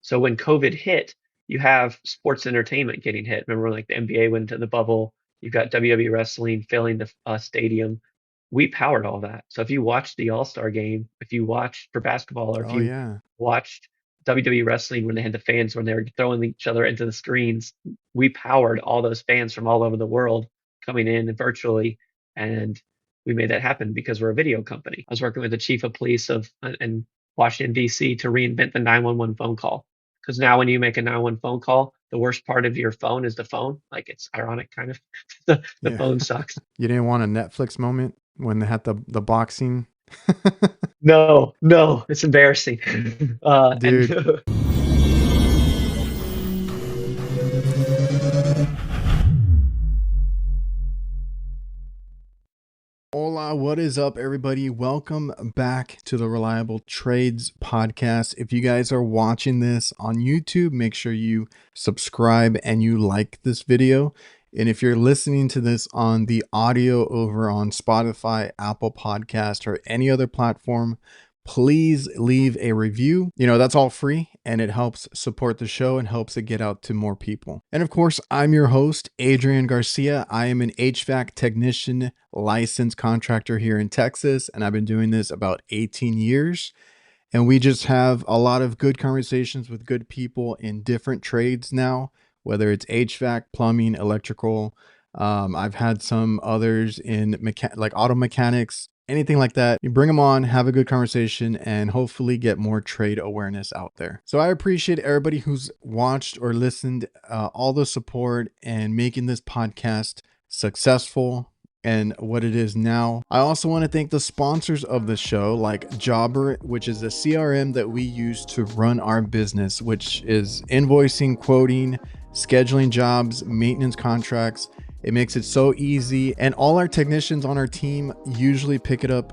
So when COVID hit, you have sports entertainment getting hit. Remember, like the NBA went into the bubble, you've got WWE wrestling filling the stadium. We powered all that. So if you watched the All-Star game, if you watched for basketball, or if Oh you yeah. watched WWE wrestling when they had the fans when they were throwing each other into the screens, we powered all those fans from all over the world coming in virtually, and we made that happen because we're a video company. I was working with the chief of police of in Washington D.C. to reinvent the 911 phone call, because now when you make a 911 phone call, the worst part of your phone is the phone. Like, it's ironic, kind of. The Yeah. phone sucks. You didn't want a Netflix moment when they had the boxing? No, no, it's embarrassing. And Dude. Hola, what is up, everybody? Welcome back to the Reliable Trades podcast. If you guys are watching this on YouTube, make sure you subscribe and you like this video. And if you're listening to this on the audio over on Spotify, Apple Podcast, or any other platform, please leave a review. That's all free and it helps support the show and helps it get out to more people. And of course, I'm your host, Adrian Garcia. I am an HVAC technician, licensed contractor here in Texas, and I've been doing this about 18 years. And we just have a lot of good conversations with good people in different trades now, whether it's HVAC, plumbing, electrical. I've had some others in like auto mechanics, anything like that. You bring them on, have a good conversation, and hopefully get more trade awareness out there. So I appreciate everybody who's watched or listened, all the support and making this podcast successful and what it is now. I also want to thank the sponsors of the show, like Jobber, which is a CRM that we use to run our business, which is invoicing, quoting, scheduling jobs, maintenance contracts. It makes it so easy, and all our technicians on our team usually pick it up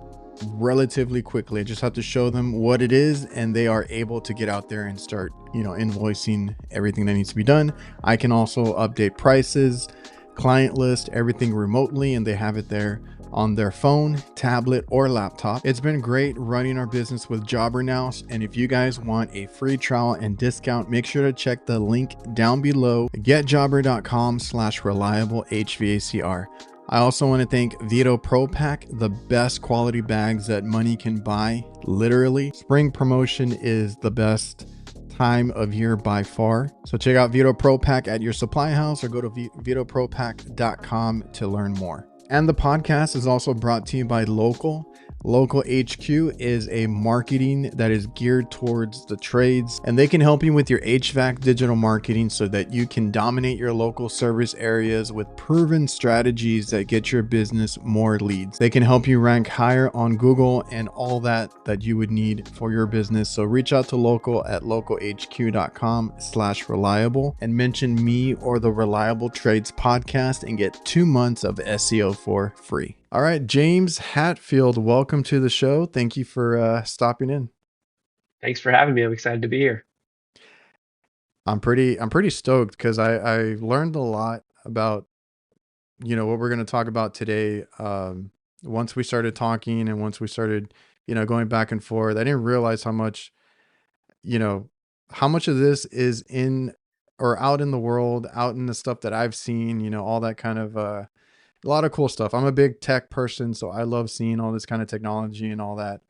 relatively quickly. I just have to show them what it is and they are able to get out there and start, invoicing everything that needs to be done. I can also update prices, client list, everything remotely, and they have it there on their phone, tablet, or laptop. It's been great running our business with Jobber now, and if you guys want a free trial and discount, make sure to check the link down below, getjobber.com/reliable HVACR. I also want to thank Vito Pro Pack, the best quality bags that money can buy, literally. Spring promotion is the best time of year by far. So check out Vito Pro Pack at your supply house or go to vitopropack.com to learn more. And the podcast is also brought to you by Local. Local HQ is a marketing that is geared towards the trades, and they can help you with your HVAC digital marketing so that you can dominate your local service areas with proven strategies that get your business more leads. They can help you rank higher on Google and all that you would need for your business. So reach out to Local at localhq.com/reliable and mention me or the Reliable Trades podcast and get 2 months of SEO for free. All right, James Hatfield, welcome to the show. Thank you for stopping in. Thanks for having me. I'm excited to be here. I'm pretty stoked because I learned a lot about what we're going to talk about today. Once we started talking and once we started going back and forth, I didn't realize how much of this is in or out in the world, out in the stuff that I've seen. All that kind of a lot of cool stuff. I'm a big tech person, so I love seeing all this kind of technology and all that.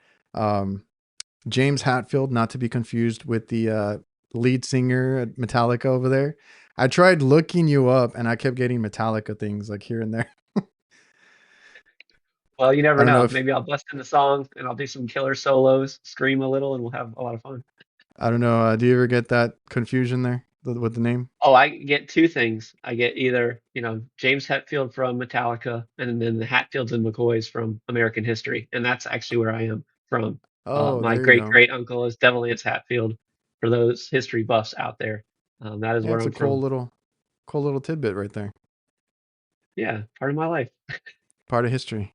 James Hatfield, not to be confused with the lead singer at Metallica over there. I tried looking you up and I kept getting Metallica things like here and there. Well, you I never don't know know. if Maybe I'll bust in the song and I'll do some killer solos, scream a little, and we'll have a lot of fun. I don't know. Do you ever get that confusion there with the name? Oh, I get two things. I get either, James Hetfield from Metallica, and then the Hatfields and McCoys from American History. And that's actually where I am from. Oh, My there you great go. great uncle is Devil Anse Hatfield, for those history buffs out there. That is Yeah, where it's a I'm from. cool little tidbit right there. Yeah, part of my life. Part of history.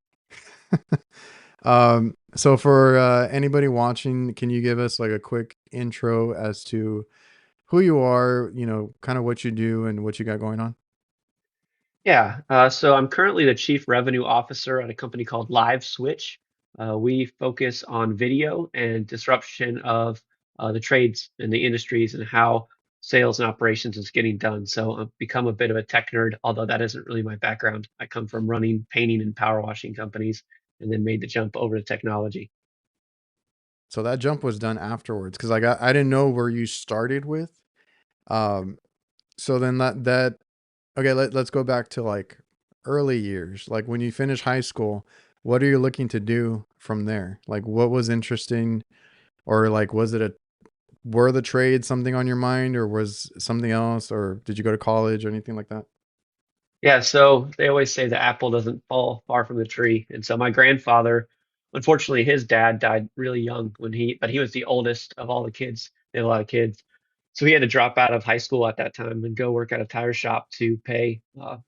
So for anybody watching, can you give us like a quick intro as to who you are, kind of what you do and what you got going on? Yeah, so I'm currently the Chief Revenue Officer at a company called LiveSwitch. We focus on video and disruption of the trades and the industries and how sales and operations is getting done. So I've become a bit of a tech nerd, although that isn't really my background. I come from running painting and power washing companies and then made the jump over to technology. So that jump was done afterwards because like I didn't know where you started with. Um, so then that okay, let's go back to like early years. Like when you finish high school, what are you looking to do from there? Like what was interesting, or like was it a were the trades something on your mind, or was something else, or did you go to college or anything like that? Yeah, so they always say the apple doesn't fall far from the tree. And so my grandfather, unfortunately, his dad died really young but he was the oldest of all the kids. They had a lot of kids. So he had to drop out of high school at that time and go work at a tire shop to pay so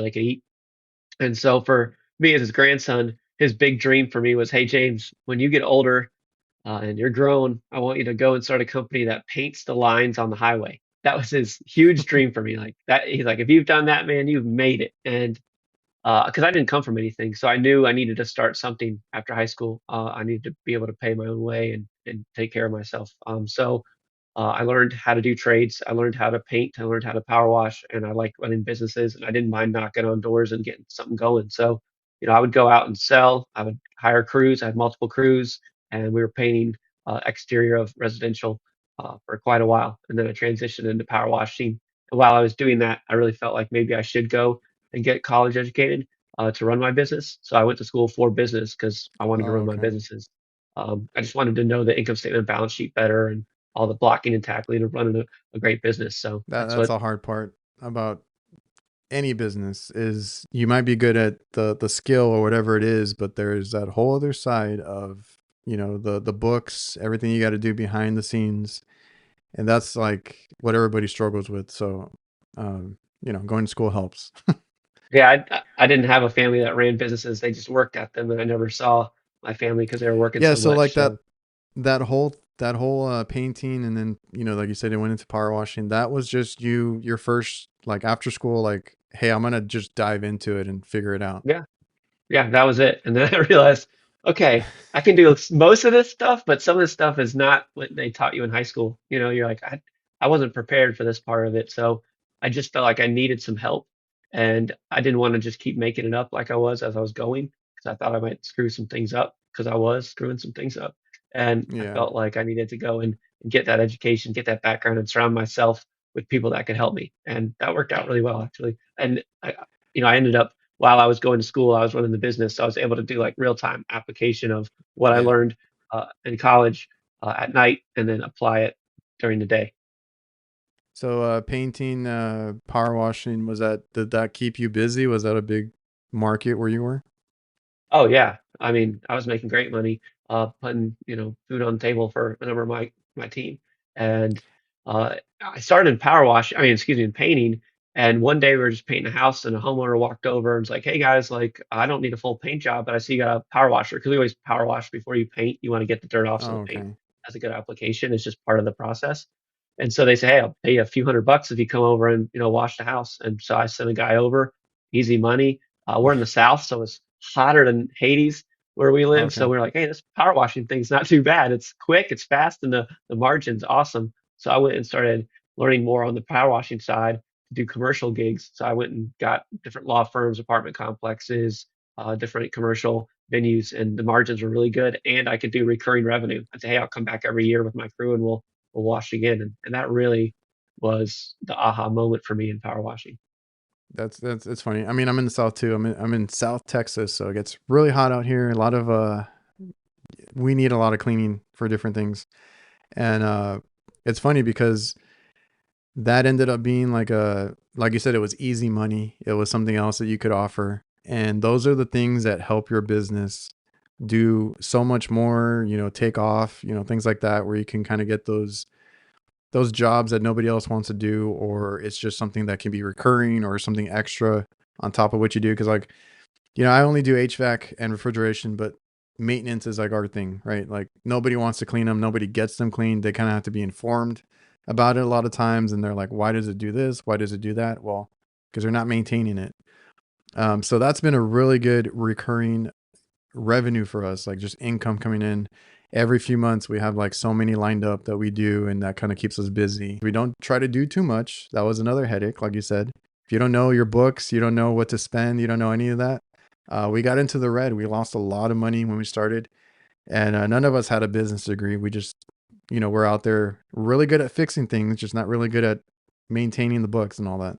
they could eat. And so for me as his grandson, his big dream for me was, hey, James, when you get older, and you're grown, I want you to go and start a company that paints the lines on the highway. That was his huge dream for me. Like that, he's like, if you've done that, man, you've made it. And because I didn't come from anything, so I knew I needed to start something after high school. I needed to be able to pay my own way and take care of myself. So I learned how to do trades. I learned how to paint. I learned how to power wash, and I like running businesses. And I didn't mind knocking on doors and getting something going. So, I would go out and sell. I would hire crews. I had multiple crews, and we were painting exterior of residential for quite a while. And then I transitioned into power washing. And while I was doing that, I really felt like maybe I should go and get college educated to run my business. So I went to school for business because I wanted to Oh, run my okay. businesses. I just wanted to know the income statement and balance sheet better and all the blocking and tackling of running a great business. So That that's that's what, a hard part about any business is you might be good at the skill or whatever it is, but there's that whole other side of, the books, everything you got to do behind the scenes. And that's like what everybody struggles with. So, going to school helps. yeah, I didn't have a family that ran businesses. They just worked at them, and I never saw my family because they were working Yeah. so So like much. that, So that whole painting, and then, like you said, it went into power washing. That was just your first, like after school, like, hey, I'm going to just dive into it and figure it out. yeah, yeah, that was it. And then I realized, okay, I can do most of this stuff, but some of this stuff is not what they taught you in high school. You're like, I wasn't prepared for this part of it. So I just felt like I needed some help. And I didn't want to just keep making it up like I was as I was going, because I thought I might screw some things up because I was screwing some things up. And I Yeah. felt like I needed to go and get that education, get that background, and surround myself with people that could help me. And that worked out really well, actually. And I ended up while I was going to school, I was running the business. So I was able to do like real time application of what I Yeah. learned in college at night and then apply it during the day. So, painting, power washing, did that keep you busy? Was that a big market where you were? Oh yeah, I mean, I was making great money, putting food on the table for a number of my team, and I started in power wash. I mean, excuse me, in painting. And one day we were just painting a house, and a homeowner walked over and was like, "Hey guys, like I don't need a full paint job, but I see you got a power washer because we always power wash before you paint. You want to get the dirt off so Oh, the paint okay. has a good application. It's just part of the process." And so they say, "Hey, I'll pay you a few $100 if you come over and wash the house." And so I sent a guy over, easy money. We're in the South, so it's hotter than Hades where we live. So Okay. we're like, hey, this power washing thing's not too bad. It's quick, it's fast, and the margin's awesome. So I went and started learning more on the power washing side to do commercial gigs. So I went and got different law firms, apartment complexes, different commercial venues, and the margins were really good. And I could do recurring revenue. I'd say, hey, I'll come back every year with my crew and we'll wash again. And that really was the aha moment for me in power washing. That's it's funny. I mean, I'm in the South too. I'm in South Texas, so it gets really hot out here. A lot of we need a lot of cleaning for different things. And it's funny because that ended up being like you said, it was easy money. It was something else that you could offer. And those are the things that help your business do so much more, take off, things like that, where you can kind of get those jobs that nobody else wants to do, or it's just something that can be recurring or something extra on top of what you do. Cause like, I only do HVAC and refrigeration, but maintenance is like our thing, right? Like nobody wants to clean them. Nobody gets them cleaned. They kind of have to be informed about it a lot of times. And they're like, why does it do this? Why does it do that? Well, because they're not maintaining it. So that's been a really good recurring revenue for us, like just income coming in. every few months we have like so many lined up that we do, and that kind of keeps us busy. We don't try to do too much. That was another headache, like you said. If you don't know your books, you don't know what to spend, you don't know any of that. We got into the red. We lost a lot of money when we started, and none of us had a business degree. We just, we're out there really good at fixing things, just not really good at maintaining the books and all that.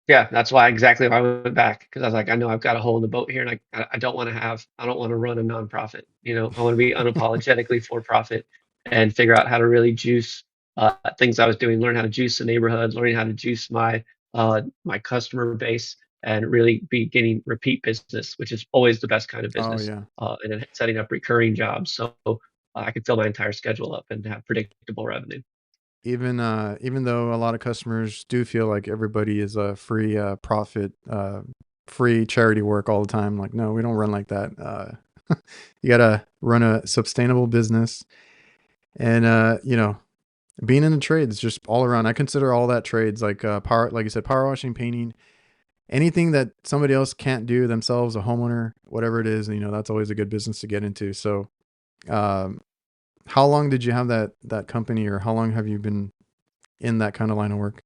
Yeah, that's why exactly why I went back, because I was like, I know I've got a hole in the boat here, and I don't want to I don't want to run a nonprofit. I want to be unapologetically for profit and figure out how to really juice things I was doing, learn how to juice the neighborhood, learning how to juice my customer base, and really be getting repeat business, which is always the best kind of Oh business, yeah. and then setting up recurring jobs so I could fill my entire schedule up and have predictable revenue. Even though a lot of customers do feel like everybody is a free profit, free charity work all the time, like, no, we don't run like that. You gotta run a sustainable business, and being in the trades just all around. I consider all that trades like power, like you said, power washing, painting, anything that somebody else can't do themselves, a homeowner, whatever it is. That's always a good business to get into. So um, how long did you have that company, or how long have you been in that kind of line of work?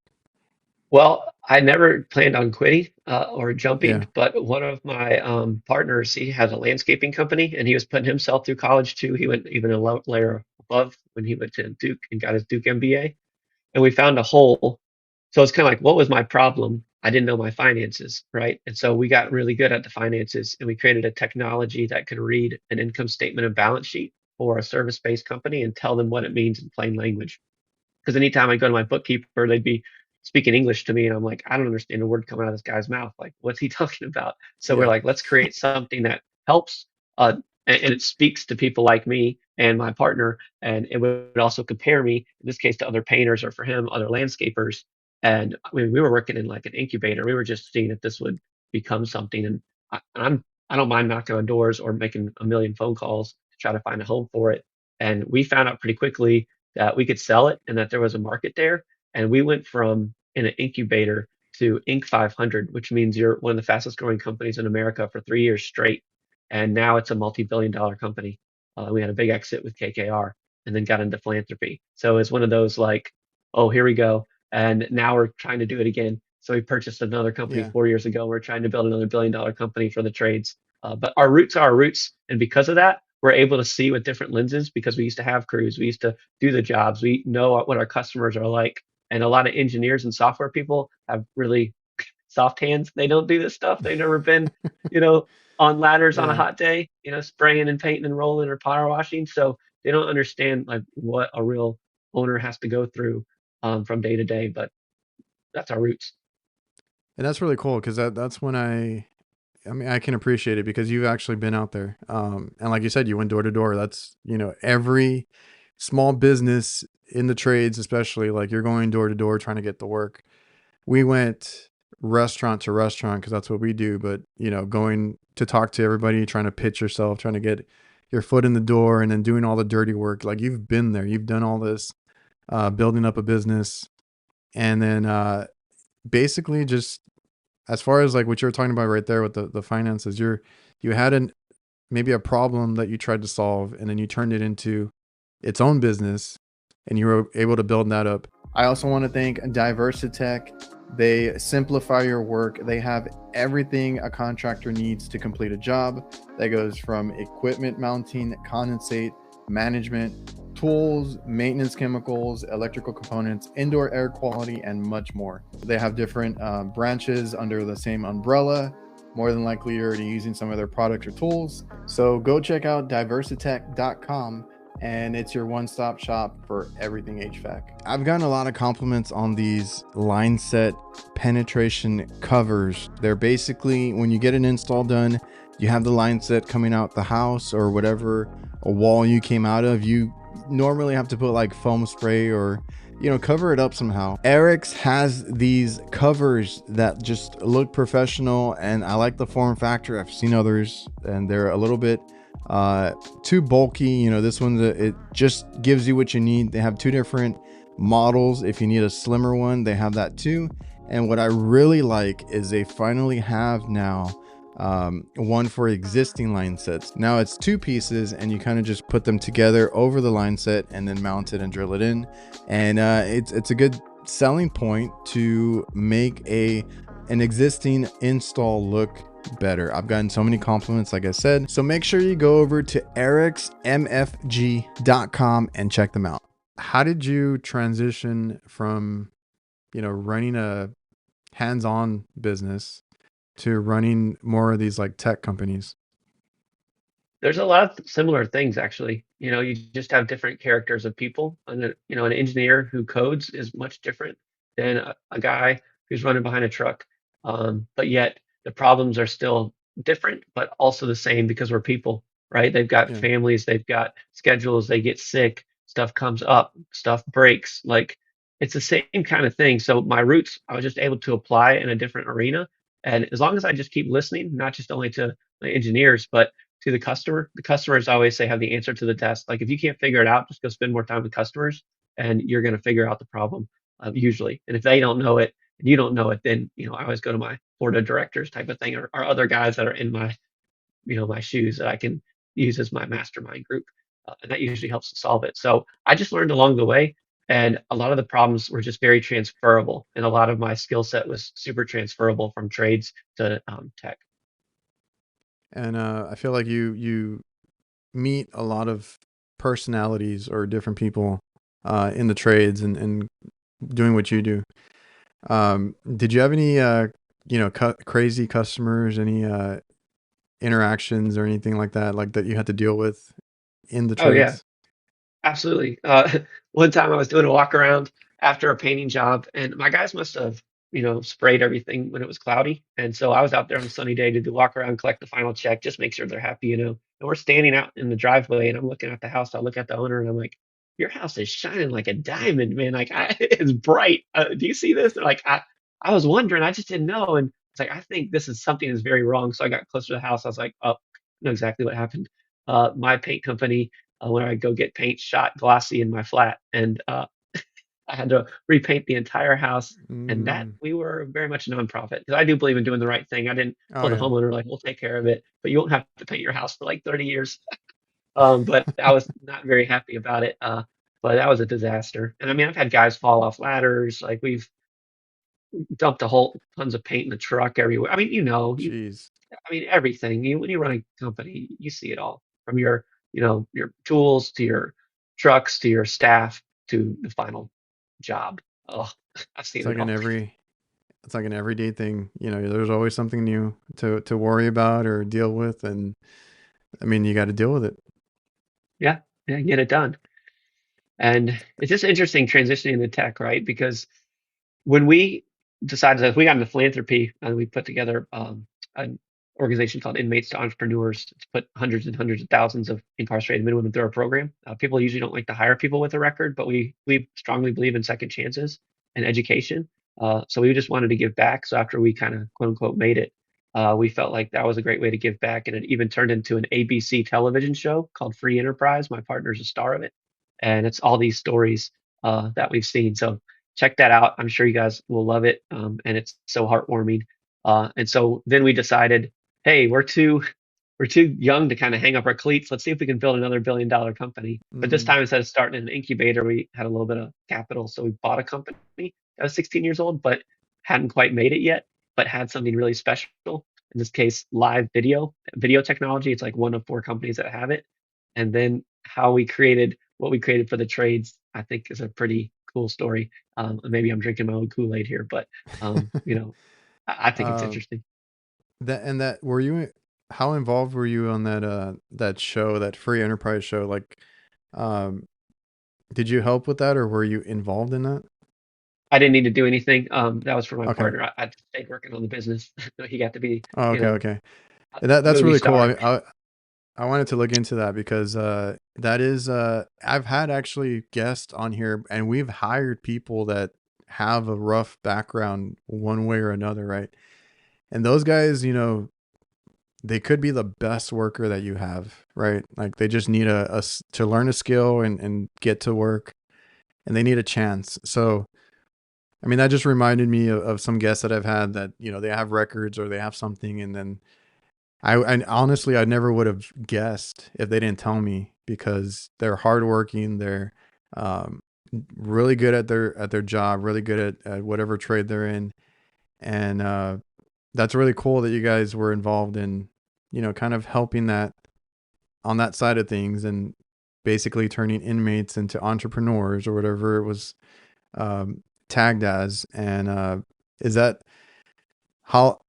Well, I never planned on quitting or Yeah. jumping, but one of my partners, he has a landscaping company, and he was putting himself through college too. He went even a layer above when he went to Duke and got his Duke MBA. And we found a hole. So it's kind of like, what was my problem? I didn't know my finances, right? And so we got really good at the finances, and we created a technology that could read an income statement and balance sheet for a service-based company and tell them what it means in plain language. Because anytime I go to my bookkeeper, they'd be speaking English to me, and I'm like, I don't understand a word coming out of this guy's mouth. Like, what's he talking about? So we're Yeah. like, let's create something that helps, and it speaks to people like me and my partner, and it would also compare me, in this case, to other painters, or for him, other landscapers. And I mean, we were working in like an incubator. We were just seeing if this would become something. And I don't mind knocking on doors or making a million phone calls to try to find a home for it. And we found out pretty quickly that we could sell it and that there was a market there. And we went from in an incubator to Inc. 500, which means you're one of the fastest growing companies in America for 3 years straight. And now it's a multi-billion dollar company. We had a big exit with KKR and then got into philanthropy. So it's one of those like, oh, here we go. And now we're trying to do it again. So we purchased another company Yeah. 4 years ago. We're trying to build another billion dollar company for the trades. But our roots are our roots. And because of that, we're able to see with different lenses because we used to have crews. We used to do the jobs. We know what our customers are like. And a lot of engineers and software people have really soft hands. They don't do this stuff. They've never been, you know, on ladders on a Yeah. hot day, spraying and painting and rolling or power washing. So they don't understand like what a real owner has to go through from day to day. But that's our roots. And that's really cool because that's when I mean, I can appreciate it because you've actually been out there. And like you said, you went door to door. That's, every small business in the trades, especially, like, you're going door to door trying to get the work. We went restaurant to restaurant because that's what we do. But, going to talk to everybody, trying to pitch yourself, trying to get your foot in the door, and then doing all the dirty work. Like, you've been there, you've done all this, building up a business. And then, basically just as far as like what you're talking about right there with the finances, you had maybe a problem that you tried to solve, and then you turned it into its own business, and you were able to build that up. I also want to thank Diversitech. They simplify your work. They have everything a contractor needs to complete a job. That goes from equipment mounting, condensate, management, tools, maintenance chemicals, electrical components, indoor air quality, and much more. They have different branches under the same umbrella. More than likely, you're already using some of their products or tools. So go check out diversitech.com, and it's your one-stop shop for everything HVAC. I've gotten a lot of compliments on these line set penetration covers. They're basically, when you get an install done, you have the line set coming out the house or whatever a wall you came out of. You normally have to put like foam spray or cover it up somehow. Eric's has these covers that just look professional, and I like the form factor. I've seen others and they're a little bit too bulky. This one, it just gives you what you need. They have two different models. If you need a slimmer one, they have that too. And what I really like is they finally have now one for existing line sets. Now it's two pieces, and you kind of just put them together over the line set and then mount it and drill it in. And it's a good selling point to make an existing install look better. I've gotten so many compliments, like I said. So make sure you go over to ericsmfg.com and check them out. How did you transition from, running a hands-on business to running more of these like tech companies? There's a lot of similar things actually. You just have different characters of people, and an engineer who codes is much different than a guy who's running behind a truck. But yet the problems are still different, but also the same because we're people, right? They've got Yeah. families, they've got schedules, they get sick, stuff comes up, stuff breaks. Like it's the same kind of thing. So my roots, I was just able to apply in a different arena. And as long as I just keep listening, not just only to my engineers, but to the customer. The customers always say have the answer to the test. Like if you can't figure it out, just go spend more time with customers, and you're going to figure out the problem usually. And if they don't know it and you don't know it, then I always go to my board of directors type of thing, or other guys that are in my shoes that I can use as my mastermind group, and that usually helps to solve it. So I just learned along the way. And a lot of the problems were just very transferable, and a lot of my skill set was super transferable from trades to tech. And I feel like you meet a lot of personalities or different people in the trades and doing what you do. Did you have any crazy customers, any interactions or anything like that you had to deal with in the Oh yeah, trades? absolutely. One time I was doing a walk around after a painting job, and my guys must have, sprayed everything when it was cloudy. And so I was out there on a sunny day to do walk around, collect the final check, just make sure they're happy. And we're standing out in the driveway, and I'm looking at the house. I look at the owner, and I'm like, "Your house is shining like a diamond, man! Like it's bright. Do you see this?" They're like, I was wondering. I just didn't know." And it's like, I think this is something that's very wrong. So I got closer to the house. I was like, "Oh, I know exactly what happened." My paint company when I go get paint shot glossy in my flat, and I had to repaint the entire house. And that Mm. we were very much a nonprofit because I do believe in doing the right thing. I didn't Oh tell the yeah. homeowner like we'll take care of it, but you won't have to paint your house for like 30 years. But I was not very happy about it. But that was a disaster. And I mean, I've had guys fall off ladders. Like we've dumped a whole tons of paint in the truck everywhere. I mean, Jeez. I mean, everything. When you run a company, you see it all from your tools to your trucks to your staff to the final job. Oh, I've It's seen like it an all. every it's like an everyday thing. There's always something new to worry about or deal with, and I mean, you got to deal with it. Yeah, yeah, get it done. And it's just interesting transitioning into tech, right? Because when we decided that we got into philanthropy and we put together an organization called Inmates to Entrepreneurs to put hundreds and hundreds of thousands of incarcerated men and women through our program. People usually don't like to hire people with a record, but we strongly believe in second chances and education. So we just wanted to give back. So after we kind of quote unquote made it, we felt like that was a great way to give back, and it even turned into an ABC television show called Free Enterprise. My partner's a star of it, and it's all these stories that we've seen. So check that out. I'm sure you guys will love it. And it's so heartwarming. And so then we decided, hey, we're too young to kind of hang up our cleats. Let's see if we can build another billion-dollar company. But this Mm. time, instead of starting in an incubator, we had a little bit of capital. So we bought a company that was 16 years old, but hadn't quite made it yet, but had something really special. In this case, live video technology. It's like one of four companies that have it. And then how we created what we created for the trades, I think is a pretty cool story. Maybe I'm drinking my own Kool-Aid here, but I think it's um, interesting. that were you? How involved were you on that show, that free enterprise show? Like, um, did you help with that, or were you involved in that? I didn't need to do anything. That was for my Okay. partner. I just stayed working on the business. He got to be, Oh, you okay. know, Okay. a That's movie really cool. star. I wanted to look into that because that is I've had actually guests on here, and we've hired people that have a rough background one way or another, right? And those guys, they could be the best worker that you have, right? Like they just need to learn a skill and get to work, and they need a chance. So I mean, that just reminded me of some guests that I've had that, they have records or they have something, and then And honestly, I never would have guessed if they didn't tell me, because they're hardworking. They're um, really good at their job, really good at whatever trade they're in, and that's really cool that you guys were involved in, kind of helping that on that side of things, and basically turning inmates into entrepreneurs or whatever it was tagged as. And is that how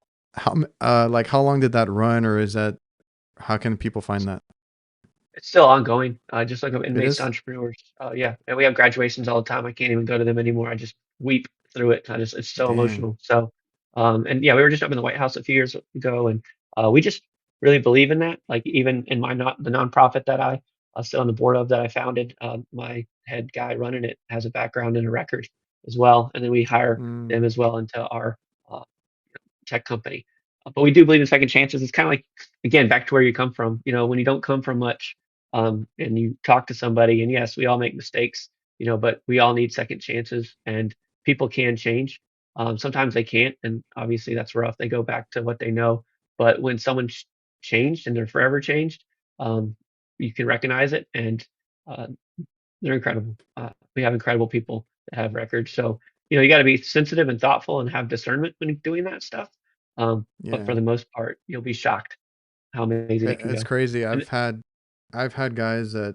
like how long did that run, or is that how can people find that? It's still ongoing. Just look up It inmates to is. entrepreneurs. Yeah, and we have graduations all the time. I can't even go to them anymore. I just weep through it. It's so Dang. emotional. So, and yeah, we were just up in the White House a few years ago, and we just really believe in that. Like even in my not the nonprofit that I sit on the board of that I founded, my head guy running it has a background in a record as well, and then we hire Mm, them as well into our uh, tech company. But we do believe in second chances. It's kind of like, again, back to where you come from. When you don't come from much, and you talk to somebody, and yes, we all make mistakes, but we all need second chances, and people can change. Sometimes they can't, and obviously that's rough. They go back to what they know. But when someone's changed and they're forever changed, you can recognize it, and uh, they're incredible. We have incredible people that have records. So, you got to be sensitive and thoughtful and have discernment when doing that stuff. But for yeah. the most part, you'll be shocked how amazing it can It's go. crazy. And I've had guys that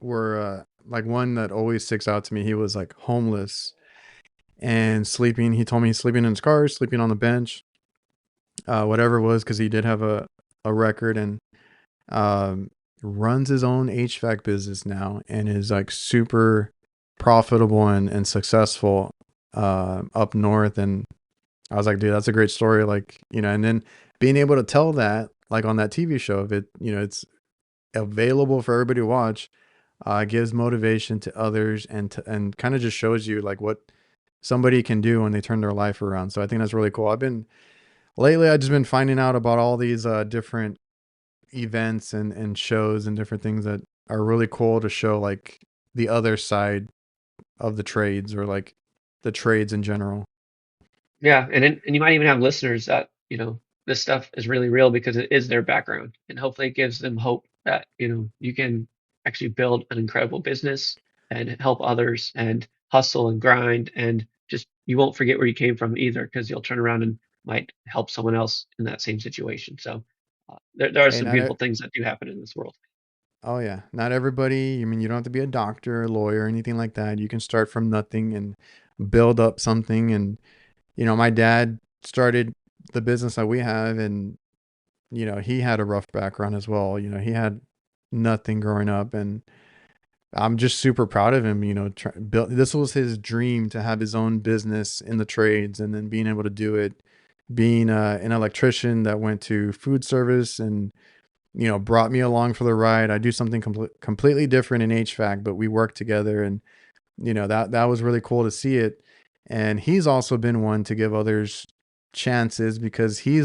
were like, one that always sticks out to me. He was like homeless and sleeping. He told me he's sleeping in his car, sleeping on the bench, whatever it was, because he did have a record, and um, runs his own HVAC business now, and is like super profitable and successful up north. And I was like, dude, that's a great story. Like, and then being able to tell that, like on that TV show, if it's available for everybody to watch, gives motivation to others, and kind of just shows you like what somebody can do when they turn their life around. So I think that's really cool. I've just been finding out about all these different events and shows and different things that are really cool to show like the other side of the trades, or like the trades in general. yeah, and you might even have listeners that, this stuff is really real because it is their background. And hopefully it gives them hope that, you can actually build an incredible business and help others and hustle and grind and just you won't forget where you came from either because you'll turn around and might help someone else in that same situation. So there are Hey, some not beautiful things that do happen in this world. oh yeah, not everybody. I mean, you don't have to be a doctor, a lawyer, or anything like that. You can start from nothing and build up something. And my dad started the business that we have, and he had a rough background as well. He had nothing growing up, and I'm just super proud of him. Built, this was his dream, to have his own business in the trades, and then being able to do it. Being an electrician that went to food service, and brought me along for the ride. I do something completely different in HVAC, but we work together, and that was really cool to see it. And he's also been one to give others chances, because he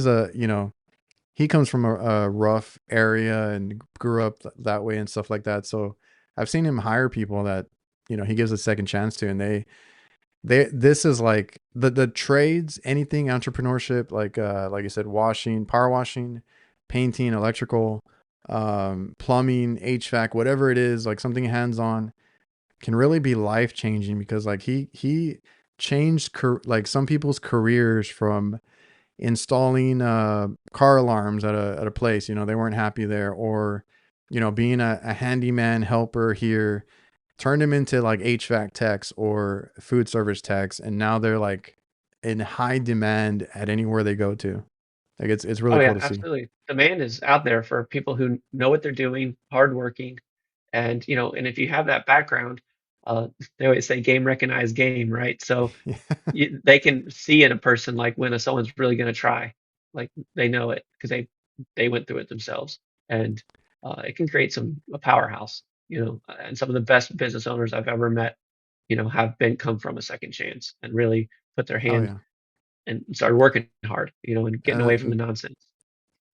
comes from a rough area and grew up that way and stuff like that. So I've seen him hire people that he gives a second chance to, and this is like the trades, anything entrepreneurship, like you said, washing, power washing, painting, electrical, plumbing, HVAC, whatever it is, like something hands on, can really be life changing, because like he changed like some people's careers from installing car alarms at a place. They weren't happy there, or being a handyman helper here, turned them into like HVAC techs or food service techs, and now they're like in high demand at anywhere they go to. Like it's really Oh cool yeah, to see. absolutely. Demand is out there for people who know what they're doing, hardworking, and and if you have that background, uh, they always say game recognized game, right? So they can see in a person like when someone's really going to try, like they know it because they went through it themselves, and it can create a powerhouse, and some of the best business owners I've ever met, have been come from a second chance and really put their Oh hand yeah. and started working hard, and getting away from Uh, the nonsense.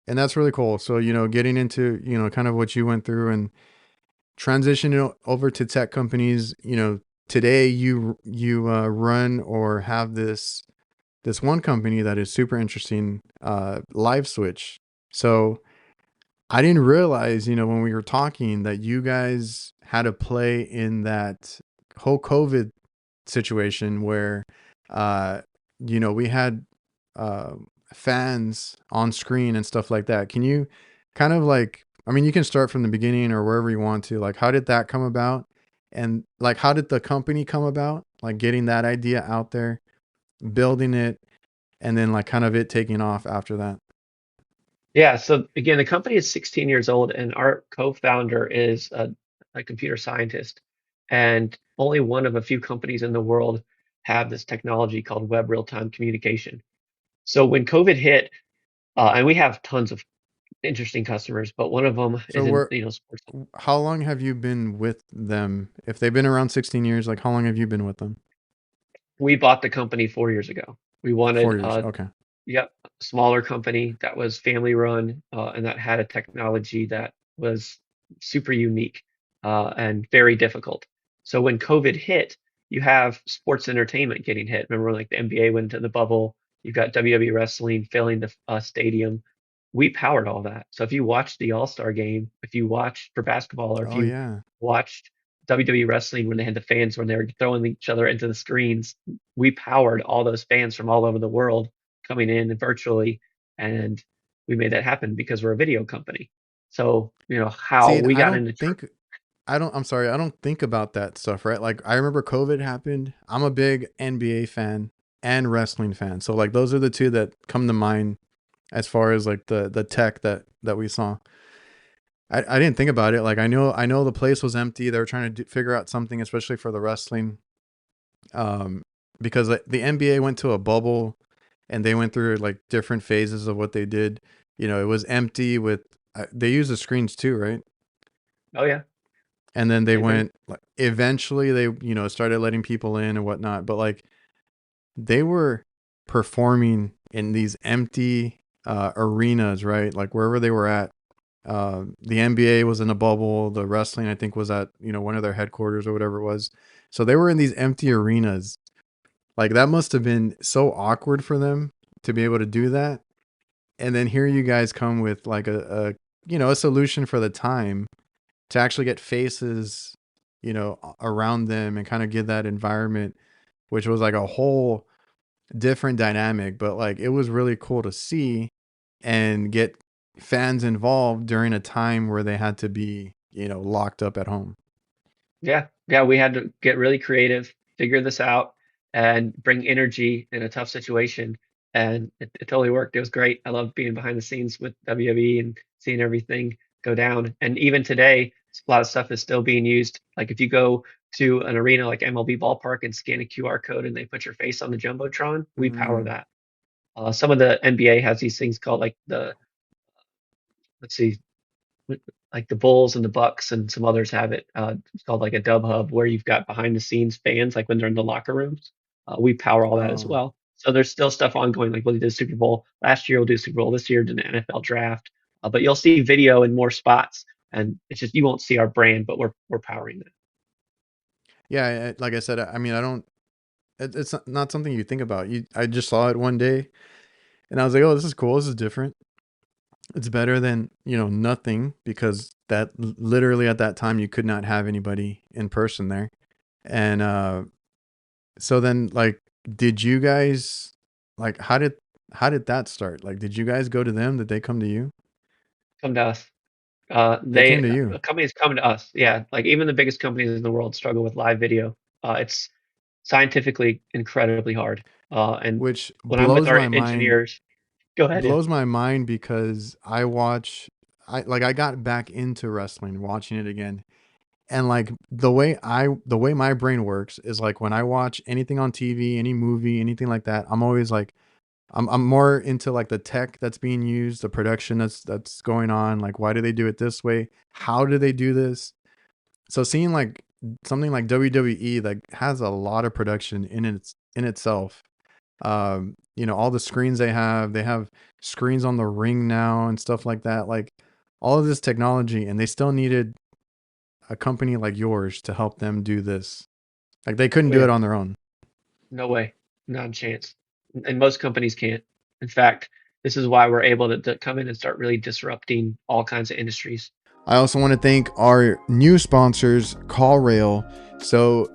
and that's really cool. So, getting into, kind of what you went through, and transitioning over to tech companies, today you run or have this one company that is super interesting, LiveSwitch. So I didn't realize, when we were talking that you guys had a play in that whole COVID situation where, uh, we had uh, fans on screen and stuff like that. Can you kind of like, I mean, you can start from the beginning or wherever you want to. Like, how did that come about? And like, how did the company come about? Like, getting that idea out there, building it, and then like kind of it taking off after that. Yeah, so again, the company is 16 years old, and our co-founder is a computer scientist, and only one of a few companies in the world have this technology called web real-time communication. So when COVID hit, and we have tons of interesting customers, but one of them So is in, we're sports. how long have you been with them? If they've been around 16 years, like how long have you been with them? We bought the company 4 years ago. We wanted 4 years. Okay. yep, a smaller company that was family run and that had a technology that was super unique and very difficult. So when COVID hit, you have sports entertainment getting hit. Remember when like the NBA went into the bubble, you've got WWE wrestling filling the stadium. We powered all that. So if you watched the All-Star game, if you watched for basketball, or if Oh you yeah. watched WWE wrestling when they had the fans when they were throwing each other into the screens, we powered all those fans from all over the world coming in virtually, and we made that happen because we're a video company. So, how See, we got into I'm sorry, I don't think about that stuff, right? Like I remember COVID happened. I'm a big NBA fan and wrestling fan. So like those are the two that come to mind as far as like the tech that we saw. I didn't think about it. Like I know the place was empty. They were trying to figure out something, especially for the wrestling. Um, because the NBA went to a bubble and they went through like different phases of what they did. It was empty with they use the screens too, right? oh yeah, And then they same thing. went like eventually they started letting people in and whatnot. But like they were performing in these empty arenas, right? Like wherever they were at. The NBA was in a bubble. The wrestling, I think, was at one of their headquarters or whatever it was. So they were in these empty arenas. Like that must have been so awkward for them to be able to do that. And then here you guys come with like a solution for the time to actually get faces, around them and kind of give that environment, which was like a whole different dynamic. But like it was really cool to see and get fans involved during a time where they had to be, locked up at home. Yeah, yeah, we had to get really creative, figure this out, and bring energy in a tough situation. And it totally worked. It was great. I love being behind the scenes with WWE and seeing everything go down. And even today, a lot of stuff is still being used. Like if you go to an arena like MLB Ballpark and scan a QR code and they put your face on the Jumbotron, we power Mm. that. Some of the NBA has these things called like let's see, like the Bulls and the Bucks and some others have it. It's called like a dub hub where you've got behind the scenes fans, like when they're in the locker rooms. We power all that as Oh, well. So there's still stuff ongoing. Like we'll do the Super Bowl last year, we'll do Super Bowl this year, do the NFL draft. But you'll see video in more spots, and it's just you won't see our brand, but we're powering that. yeah. Like I said, I mean, I don't. It's not something you think about. I just saw it one day, and I was like, "Oh, this is cool. This is different. It's better than nothing because that literally at that time you could not have anybody in person there." And so then like, did you guys like how did that start? Like, did you guys go to them? Did they come to you? Come to us. They came They to you, companies come to us. Yeah, like even the biggest companies in the world struggle with live video. It's scientifically incredibly hard. And which when I'm with blows our my mind. engineers, go ahead. Yeah. Blows my mind because I got back into wrestling watching it again. And like the way my brain works is like when I watch anything on TV, any movie, anything like that, I'm always like I'm more into like the tech that's being used, the production that's going on, like why do they do it this way? How do they do this? So seeing like something like WWE like has a lot of production in itself. All the screens they have screens on the ring now and stuff like that. Like all of this technology, and they still needed a company like yours to help them do this. Like they couldn't Oh do it yeah. on their own. No way. Not a chance. And most companies can't. In fact, this is why we're able to come in and start really disrupting all kinds of industries. I also want to thank our new sponsors, CallRail. So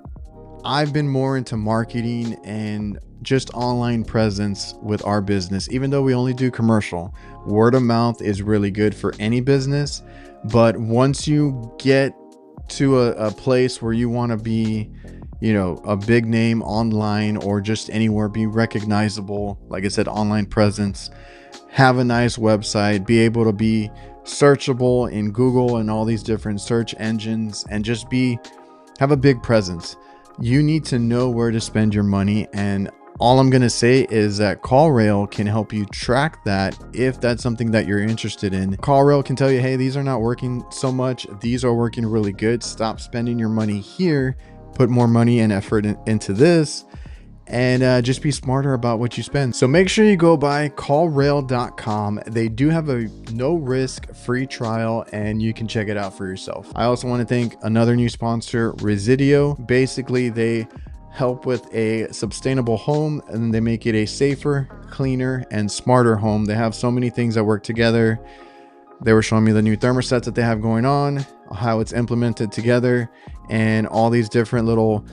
I've been more into marketing and just online presence with our business, even though we only do commercial. Word of mouth is really good for any business. But once you get to a place where you want to be, a big name online or just anywhere, be recognizable, like I said, online presence, have a nice website, be able to be searchable in Google and all these different search engines, and just have a big presence. You need to know where to spend your money. And all I'm going to say is that CallRail can help you track that if that's something that you're interested in. CallRail can tell you, hey, these are not working so much. These are working really good. Stop spending your money here. Put more money and effort into this. And just be smarter about what you spend. So make sure you go by callrail.com. They do have a no risk free trial and you can check it out for yourself. I also want to thank another new sponsor, Residio. Basically, they help with a sustainable home and they make it a safer, cleaner, and smarter home. They have so many things that work together. They were showing me the new thermostats that they have going on, how it's implemented together, and all these different little,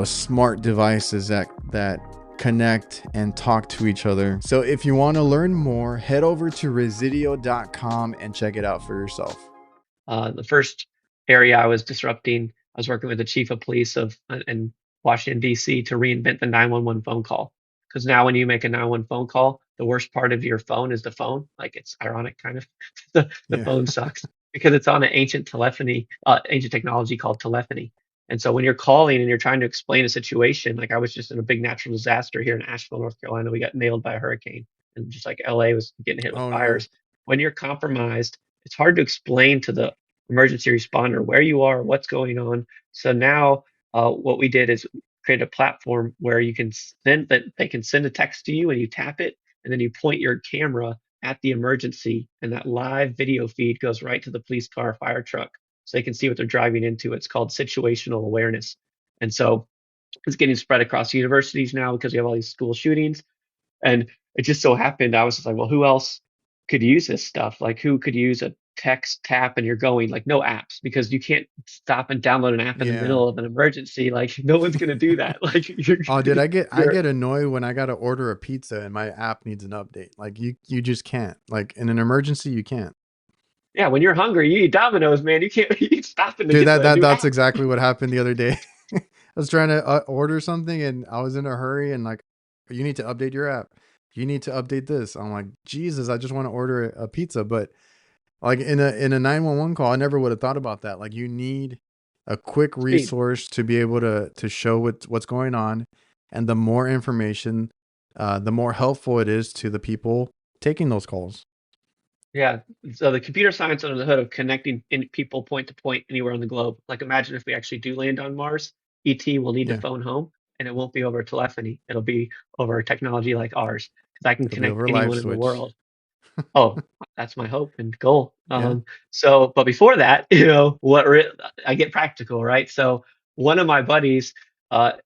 smart devices that connect and talk to each other. So if you want to learn more, head over to residio.com and check it out for yourself. The first area I was disrupting, I was working with the chief of police in Washington, D.C. to reinvent the 911 phone call. Because now when you make a 911 phone call, the worst part of your phone is the phone. Like it's ironic, kind of. The Yeah. phone sucks because it's on an ancient technology called telephony. And so when you're calling and you're trying to explain a situation, like I was just in a big natural disaster here in Asheville, North Carolina, we got nailed by a hurricane, and just like LA was getting hit with Oh no. fires. When you're compromised, it's hard to explain to the emergency responder where you are, what's going on. So now what we did is create a platform where you can send that they can send a text to you and you tap it and then you point your camera at the emergency and that live video feed goes right to the police car, fire truck, so they can see what they're driving into. It's called situational awareness. And so it's getting spread across universities now because we have all these school shootings. And it just so happened, I was just like, well, who else could use this stuff? Like, who could use a text tap and you're going, like, no apps, because you can't stop and download an app in the Yeah. middle of an emergency. Like, no one's gonna do that. Like, Oh, dude, I you're get annoyed when I gotta order a pizza and my app needs an update. Like you just can't. Like in an emergency, you can't. yeah, when you're hungry, you eat Domino's, man. You can't you ain't stopping to Dude, get that the new that's app. exactly what happened the other day. I was trying to order something and I was in a hurry and like, you need to update your app. You need to update this. I'm like, Jesus, I just want to order a pizza, but like in a 911 call, I never would have thought about that. Like you need a quick Speed. resource to be able to show what's going on, and the more information, the more helpful it is to the people taking those calls. Yeah. So the computer science under the hood of connecting in people point to point anywhere on the globe. Like imagine if we actually do land on Mars, ET will need to Yeah, phone home and it won't be over telephony. It'll be over technology like ours because I can it'll be connect over anyone in the LiveSwitch. world. Oh, that's my hope and goal. Yeah. But before that, I get practical, right? So one of my buddies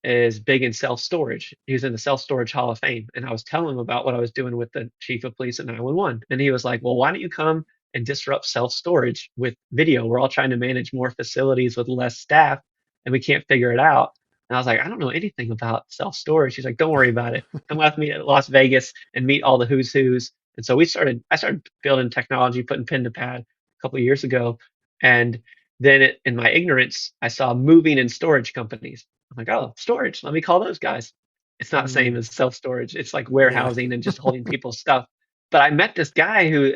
is big in self storage. He was in the self storage Hall of Fame, and I was telling him about what I was doing with the chief of police at 911, and he was like, "Well, why don't you come and disrupt self storage with video? We're all trying to manage more facilities with less staff, and we can't figure it out." And I was like, "I don't know anything about self storage." He's like, "Don't worry about it. Come with me to Las Vegas and meet all the who's who's." And so I started building technology, putting pen to pad a couple of years ago. And then in my ignorance, I saw moving and storage companies. I'm like, oh, storage, let me call those guys. It's not the same Mm, as self storage. It's like yeah. warehousing and just holding people's stuff. But I met this guy who,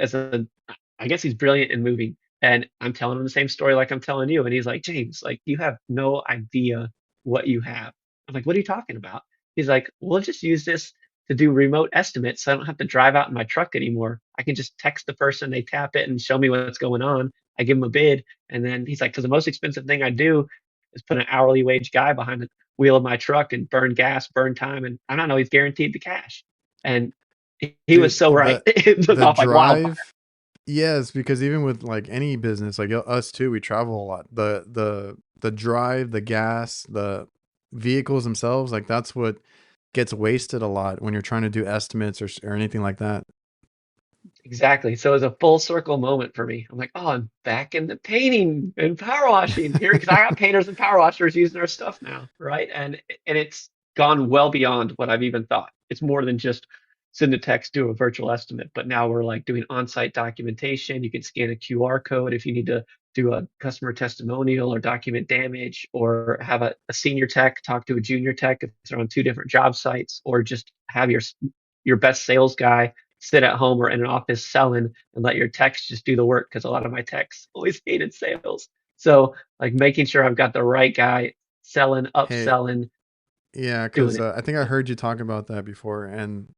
I guess he's brilliant in moving. And I'm telling him the same story like I'm telling you. And he's like, James, like, you have no idea what you have. I'm like, what are you talking about? He's like, we'll just use this to do remote estimates so I don't have to drive out in my truck anymore. I can just text the person, they tap it and show me what's going on. I give them a bid. And then he's like, because the most expensive thing I do is put an hourly wage guy behind the wheel of my truck and burn gas, burn time. And I don't know, he's guaranteed the cash. And he was Dude, so right. It took the off like wildfire. drive, yes, because even with like any business, like us too, we travel a lot. The drive, the gas, the vehicles themselves, like that's what gets wasted a lot when you're trying to do estimates or anything like that. Exactly. So it was a full circle moment for me. I'm like, oh, I'm back in the painting and power washing here because I got painters and power washers using our stuff now, right? And it's gone well beyond what I've even thought. It's more than just send a text, do a virtual estimate, but now we're like doing on-site documentation. You can scan a QR code if you need to do a customer testimonial or document damage, or have a senior tech talk to a junior tech if they're on two different job sites, or just have your best sales guy sit at home or in an office selling and let your techs just do the work, because a lot of my techs always hated sales. So like making sure I've got the right guy selling, Hey, upselling, yeah, doing because it. I think I heard you talk about that before, and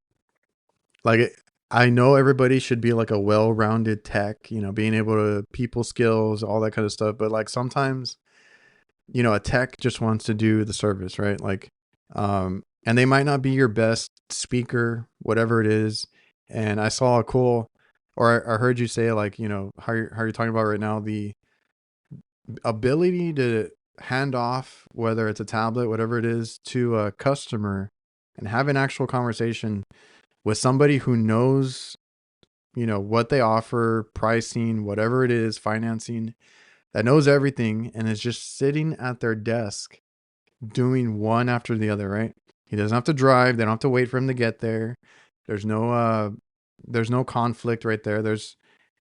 like I know everybody should be like a well-rounded tech, being able to people skills, all that kind of stuff. But like sometimes, a tech just wants to do the service, right? Like, and they might not be your best speaker, whatever it is. And I saw a cool, or I heard you say like, how you're talking about right now, the ability to hand off, whether it's a tablet, whatever it is, to a customer and have an actual conversation with somebody who knows, what they offer, pricing, whatever it is, financing, that knows everything and is just sitting at their desk doing one after the other, right? He doesn't have to drive, they don't have to wait for him to get there. There's no there's no conflict right there. There's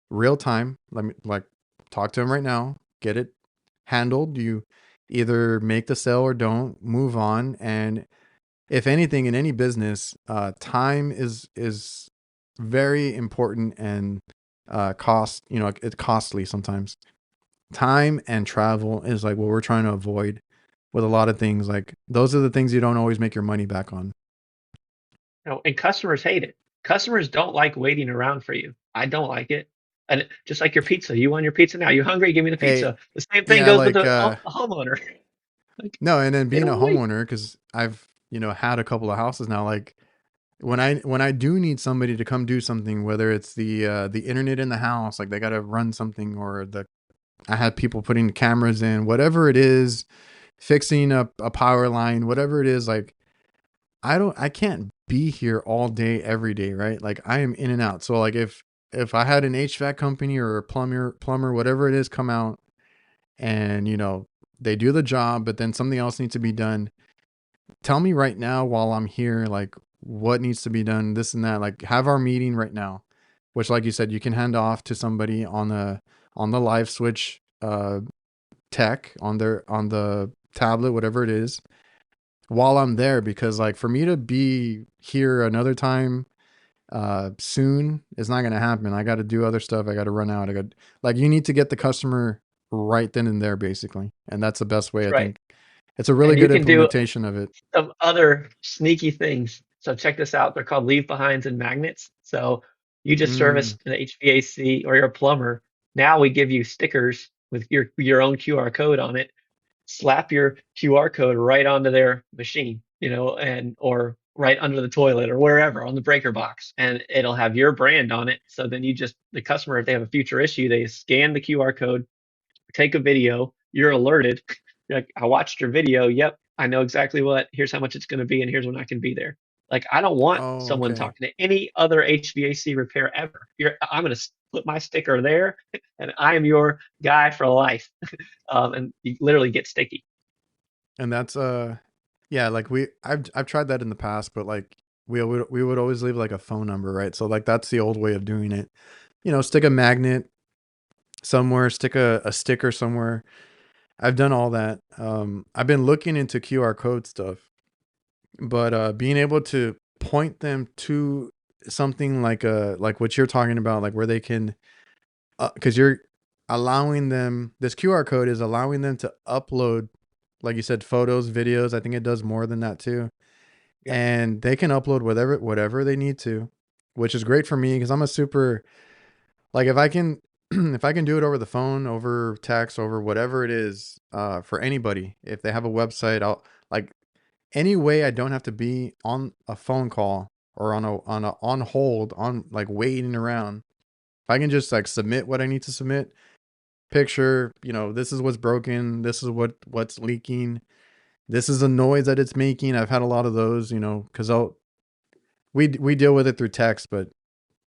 real time. Let me like talk to him right now, get it handled. You either make the sale or don't, move on. And if anything in any business, time is very important, and cost, it's costly sometimes. Time and travel is like what we're trying to avoid with a lot of things. Like those are the things you don't always make your money back on. And customers hate it. Customers don't like waiting around for you. I don't like it. And just like your pizza, you want your pizza now. You hungry? Give me the Hey, pizza. The same thing yeah, goes with like a homeowner. Like no, and then they being a don't wait. homeowner, because I've, had a couple of houses now, like when I do need somebody to come do something, whether it's the internet in the house, like they gotta run something, or the I had people putting cameras in, whatever it is, fixing a power line, whatever it is, like I can't be here all day every day, right? Like I am in and out. So like if I had an HVAC company or a plumber, whatever it is, come out and they do the job, but then something else needs to be done. Tell me right now while I'm here, like what needs to be done, this and that. Like have our meeting right now, which, like you said, you can hand off to somebody on the LiveSwitch tech on the tablet, whatever it is, while I'm there. Because like for me to be here another time soon is not gonna happen. I got to do other stuff. I got to run out. I got like you need to get the customer right then and there, basically, and that's the best way. That's I right. think it's a really And you good can do implementation of it. some other sneaky things. So check this out. They're called leave behinds and magnets. So you just Mm. service an HVAC or you're a plumber. Now we give you stickers with your own QR code on it. Slap your QR code right onto their machine, and or right under the toilet or wherever on the breaker box, and it'll have your brand on it. So then the customer, if they have a future issue, they scan the QR code, take a video, you're alerted. You're like, I watched your video. Yep, I know exactly here's how much it's going to be, and here's when I can be there. Like, I don't want Oh, someone okay. talking to any other HVAC repair ever. I'm going to put my sticker there, and I am your guy for life. And you literally get sticky. And that's yeah, like I've tried that in the past, but like we would always leave like a phone number, right? So like that's the old way of doing it. Stick a magnet somewhere, stick a sticker somewhere. I've done all that. I've been looking into QR code stuff, but being able to point them to something like what you're talking about, like where they can, because you're allowing them, this QR code is allowing them to upload, like you said, photos, videos. I think it does more than that too, Yep. and they can upload whatever they need to, which is great for me because I'm a super, like, if I can if I can do it over the phone, over text, over whatever it is, for anybody, if they have a website, I'll like any way I don't have to be on a phone call or on hold, on like waiting around. If I can just like submit what I need to submit, picture, this is what's broken, this is what's leaking, this is the noise that it's making. I've had a lot of those, because we deal with it through text, but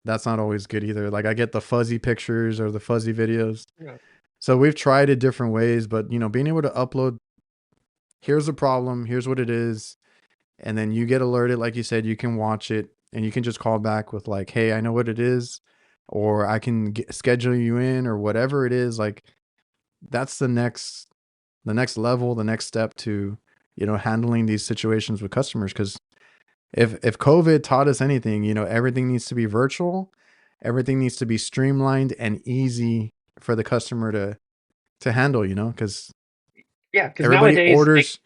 that's not always good either. Like I get the fuzzy pictures or the fuzzy videos. Yeah. So we've tried it different ways, but being able to upload, here's the problem, here's what it is, and then you get alerted, like you said, you can watch it and you can just call back with like, hey, I know what it is, or I can schedule you in, or whatever it is. Like that's the next level, the next step to handling these situations with customers. Because if COVID taught us anything, everything needs to be virtual, everything needs to be streamlined and easy for the customer to handle. Because Yeah, because everybody nowadays orders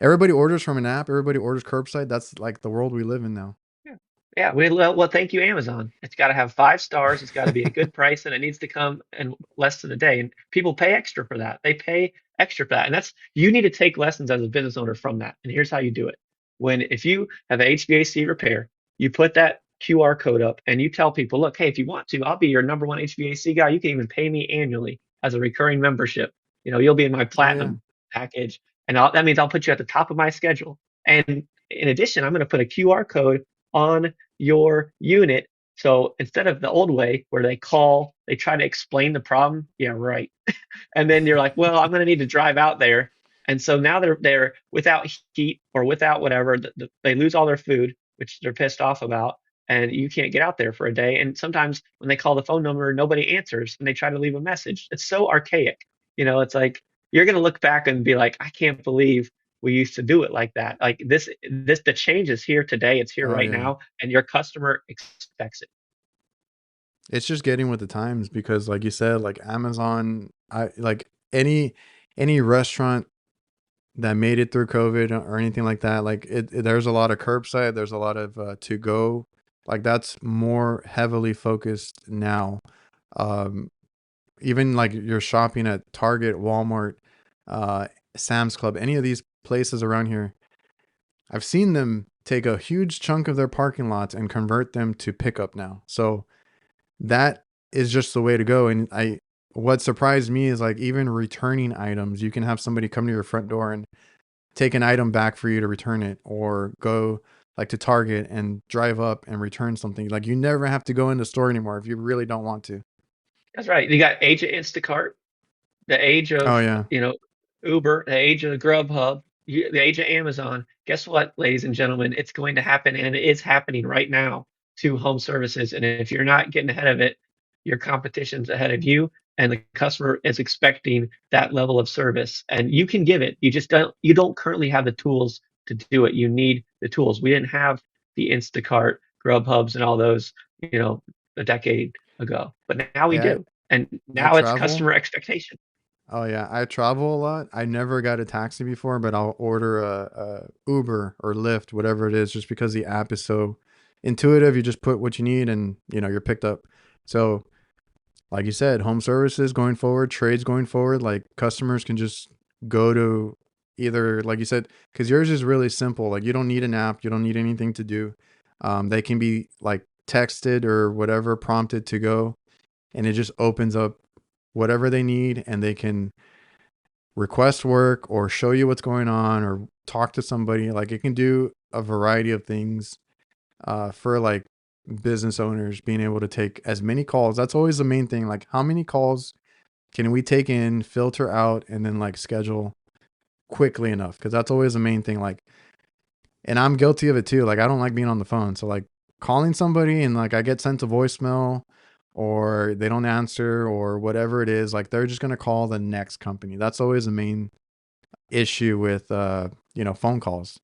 everybody orders from an app, everybody orders curbside. That's like the world we live in now. yeah. Yeah, well, thank you, Amazon. It's got to have 5 stars. It's got to be a good price, and it needs to come in less than a day. And people pay extra for that. They pay extra for that, and that's you need to take lessons as a business owner from that. And here's how you do it: if you have an HVAC repair, you put that QR code up, and you tell people, look, hey, if you want to, I'll be your number one HVAC guy. You can even pay me annually as a recurring membership. You'll be in my Yeah, yeah. platinum package, and that means I'll put you at the top of my schedule. And in addition, I'm going to put a QR code on your unit. So instead of the old way where they try to explain the problem. Yeah, right. And then you're like, well, I'm going to need to drive out there. And so now they're without heat or without whatever. They lose all their food, which they're pissed off about, and you can't get out there for a day. And sometimes when they call the phone number, nobody answers, and they try to leave a message. It's so archaic. It's like you're going to look back and be like, I can't believe we used to do it like that. Like the change is here today. It's here Oh right yeah. now, and your customer expects it. It's just getting with the times because like you said, like Amazon, I like any restaurant that made it through COVID or anything like that. Like there's a lot of curbside, there's a lot of to go. Like that's more heavily focused now. Um, Even like you're shopping at Target, Walmart, uh, Sam's Club, any of these places around here, I've seen them take a huge chunk of their parking lots and convert them to pickup now. So that is just the way to go. And what surprised me is like even returning items, you can have somebody come to your front door and take an item back for you to return it, or go like to Target and drive up and return something. Like you never have to go in the store anymore if you really don't want to. That's right. You got age of Instacart, the age Oh of yeah. you know Uber, the age of the Grubhub, the age of Amazon. Guess what, ladies and gentlemen? It's going to happen, and it is happening right now to home services. And if you're not getting ahead of it, your competition's ahead of you, and the customer is expecting that level of service. And you can give it. You just don't. You don't currently have the tools to do it. You need the tools. We didn't have the Instacart, Grubhubs, and all those, a decade ago, but now we Yeah, do, and I now it's travel. customer expectation. Oh yeah, I travel a lot. I never got a taxi before, but I'll order a Uber or Lyft, whatever it is, just because the app is so intuitive. You just put what you need and you're picked up. So, like you said, home services going forward, trades going forward, like customers can just go to either, like you said, because yours is really simple. Like you don't need an app, you don't need anything to do. They can be like texted or whatever, prompted to go, and it just opens up whatever they need, and they can request work or show you what's going on or talk to somebody. Like it can do a variety of things for like business owners being able to take as many calls. That's always the main thing. Like how many calls can we take in, filter out, and then like schedule quickly enough? Because that's always the main thing. Like, and I'm guilty of it too. Like I don't like being on the phone. So like calling somebody and like I get sent a voicemail or they don't answer or whatever it is, like they're just going to call the next company. That's always the main issue with phone calls.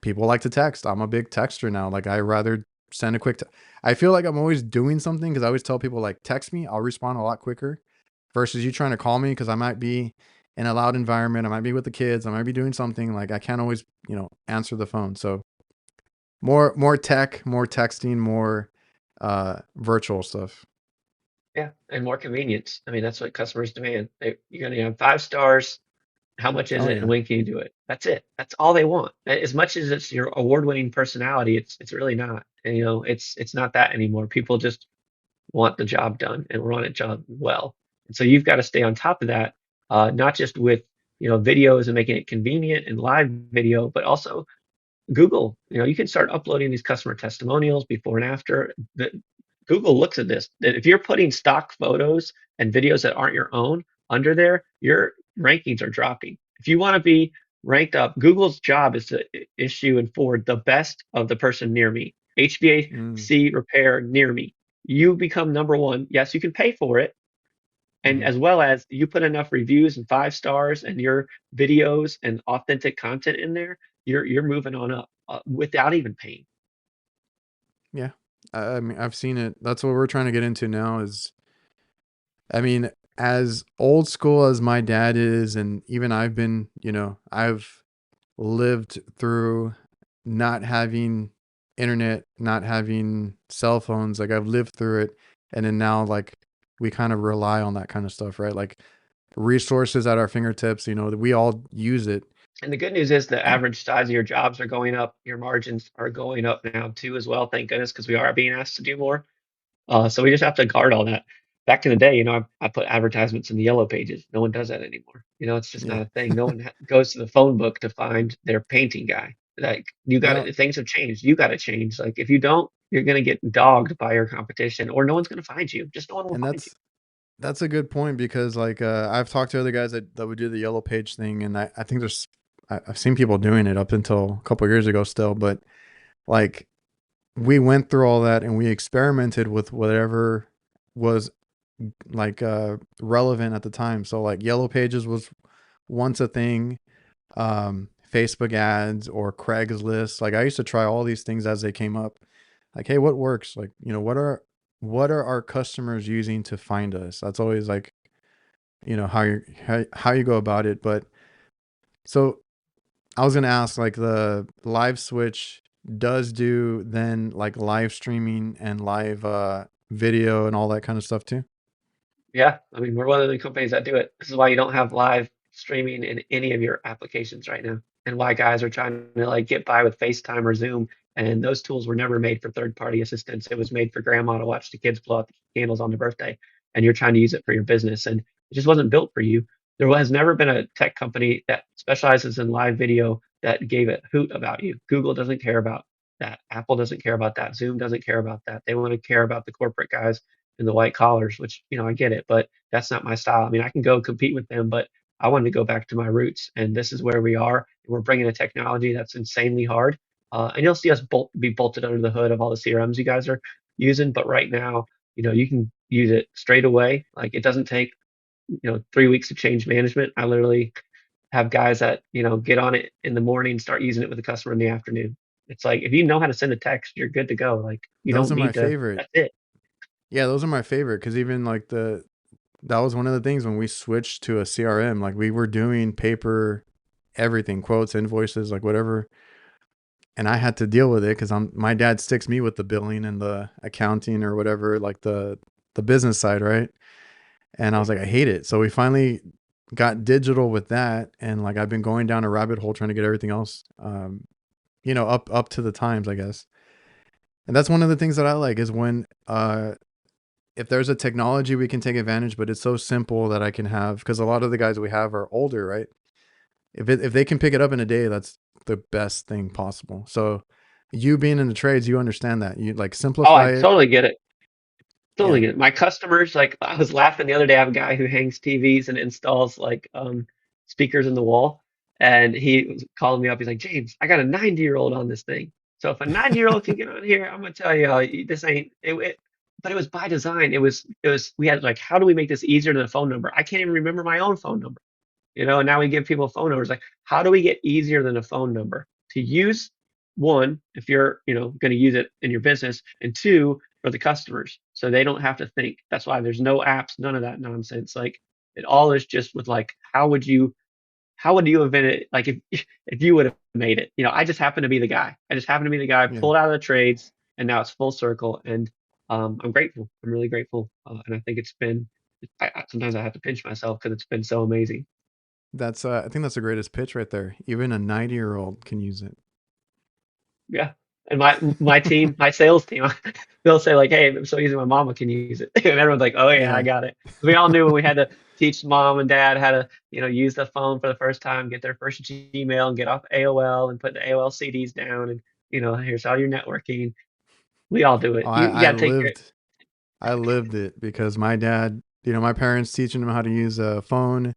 People like to text. I'm a big texter now. Like I rather send a I feel like I'm always doing something because I always tell people like text me, I'll respond a lot quicker versus you trying to call me because I might be in a loud environment, I might be with the kids, I might be doing something. Like I can't always answer the phone. So more tech, more texting, more virtual stuff. Yeah, and more convenience. I mean, that's what customers demand. You're going to have 5 stars. How much is Oh it, and yeah. when can you do it? That's it. That's all they want. As much as it's your award-winning personality, it's really not. And, it's not that anymore. People just want the job done and want it job well. And so you've got to stay on top of that, not just with videos and making it convenient and live video, but also Google. You can start uploading these customer testimonials before and after. Google looks at this. If you're putting stock photos and videos that aren't your own under there, your rankings are dropping. If you want to be ranked up, Google's job is to issue and forward the best of the person near me. Mm, HVAC repair near me. You become number one. Yes, you can pay for it. And hmm. as well as you put enough reviews and 5 stars and your videos and authentic content in there, you're moving on up without even paying. Yeah. I mean, I've seen it. That's what we're trying to get into now is, I mean, as old school as my dad is, and even I've been, I've lived through not having internet, not having cell phones. Like I've lived through it. And then now, like, we kind of rely on that kind of stuff, right? Like resources at our fingertips, that we all use it. And the good news is the average size of your jobs are going up. Your margins are going up now too as well. Thank goodness, because we are being asked to do more. So we just have to guard all that. Back in the day, I put advertisements in the yellow pages. No one does that anymore. It's just Yeah. not a thing. No one goes to the phone book to find their painting guy. Like you got Well, to, things have changed. You got to change. Like if you don't, you're gonna get dogged by your competition, or no one's gonna find you. Just no one will and find you. that's a good point because like I've talked to other guys that would do the yellow page thing, and I think I've seen people doing it up until a couple years ago still, but like we went through all that and we experimented with whatever was like relevant at the time. So like yellow pages was once a thing, Facebook ads or Craigslist. Like I used to try all these things as they came up. Like, hey, what works? Like, what are our customers using to find us? That's always like, how you go about it. But so I was gonna ask, like the live switch does do then like live streaming and live video and all that kind of stuff too. Yeah, I mean, we're one of the companies that do it. This is why you don't have live streaming in any of your applications right now, and why guys are trying to like get by with FaceTime or Zoom. And those tools were never made for third-party assistants. It was made for grandma to watch the kids blow out the candles on their birthday, and you're trying to use it for your business, and it just wasn't built for you. There has never been a tech company that specializes in live video that gave a hoot about you. Google doesn't care about that. Apple doesn't care about that. Zoom doesn't care about that. They want to care about the corporate guys and the white collars, which, I get it, but that's not my style. I mean, I can go compete with them, but I wanted to go back to my roots, and this is where we are. And we're bringing a technology that's insanely hard. And you'll see us be bolted under the hood of all the CRMs you guys are using. But right now, you can use it straight away. Like it doesn't take, 3 weeks to change management. I literally have guys that, get on it in the morning, start using it with the customer in the afternoon. It's like if you know how to send a text, you're good to go. Like you Those don't are my need to. favorite. That's it. Yeah, those are my favorite because even like that was one of the things when we switched to a CRM. Like we were doing paper, everything, quotes, invoices, like whatever, and I had to deal with it because my dad sticks me with the billing and the accounting or whatever, like the business side, right? And I was like, I hate it. So we finally got digital with that, and like I've been going down a rabbit hole trying to get everything else, up to the times, I guess. And that's one of the things that I like is when if there's a technology we can take advantage, but it's so simple that I can have because a lot of the guys we have are older, right? If they can pick it up in a day, that's the best thing possible. So you being in the trades, you understand that. You like Oh, I simplify it. totally get it. Totally Yeah. get it. My customers, like I was laughing the other day, I have a guy who hangs TVs and installs like speakers in the wall. And he was calling me up. He's like, James, I got a 90-year-old on this thing. So if a 90-year-old can get on here, I'm gonna tell you, this ain't it, but it was by design. It was we had like, how do we make this easier than a phone number? I can't even remember my own phone number. And now we give people phone numbers. Like, how do we get easier than a phone number to use? One, if you're, going to use it in your business, and two, for the customers, so they don't have to think. That's why there's no apps, none of that nonsense. Like, it all is just with like, how would you have been it? Like, if you would have made it, I just happen to be the guy. I just happen to be the guy Yeah. pulled out of the trades, and now it's full circle. And I'm grateful. I'm really grateful, and I think it's been. Sometimes I have to pinch myself because it's been so amazing. That's I think that's the greatest pitch right there. Even a 90-year-old can use it. Yeah. And my team, my sales team, they'll say like, "Hey, I'm so easy. My mama can use it," and everyone's like, "Oh yeah, I Yeah. got it." We all knew when we had to teach mom and dad how to, use the phone for the first time, get their first Gmail, and get off AOL and put the AOL CDs down, and here's all your networking. We all do Oh, it. You I got to take care. lived. I lived it because my dad, my parents teaching him how to use a phone.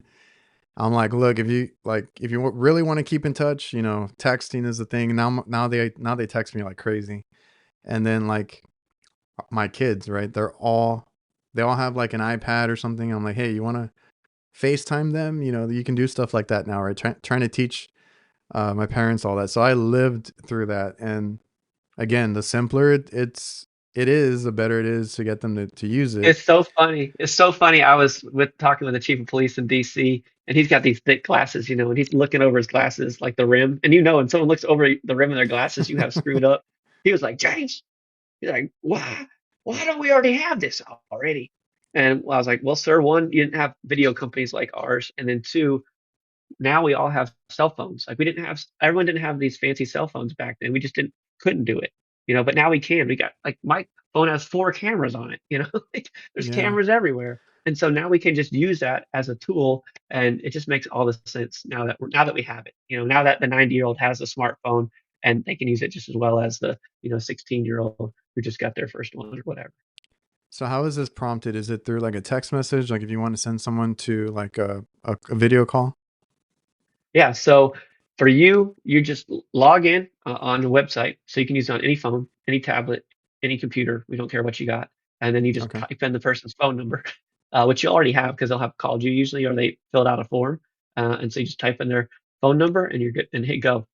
I'm like, look, if you really want to keep in touch, texting is the thing. Now they text me like crazy. And then like my kids, right? They all have like an iPad or something. I'm like, hey, you want to FaceTime them? You can do stuff like that now, right? Trying to teach my parents all that. So I lived through that. And again, the simpler it is, the better it is to get them to use it. It's so funny. It's so funny. I was talking with the chief of police in DC, and he's got these thick glasses, and he's looking over his glasses, like the rim. And when someone looks over the rim of their glasses, you have screwed up. He was like, James, he's like, why don't we already have this already? And I was like, well, sir, one, you didn't have video companies like ours, and then two, now we all have cell phones. Like everyone didn't have these fancy cell phones back then. We just couldn't do it. But now we can. We got like my phone has four cameras on it. Like there's Yeah. cameras everywhere. And so now we can just use that as a tool, and it just makes all the sense now that we have it. Now that the 90-year-old has a smartphone and they can use it just as well as the 16-year-old who just got their first one or whatever. So how is this prompted? Is it through like a text message? Like if you want to send someone to like a video call? Yeah, so for you just log in on the website, so you can use it on any phone, any tablet, any computer. We don't care what you got, and then you just Okay. type in the person's phone number, which you already have because they'll have called you usually, or they filled out a form, and so you just type in their phone number and you're good, and hit go,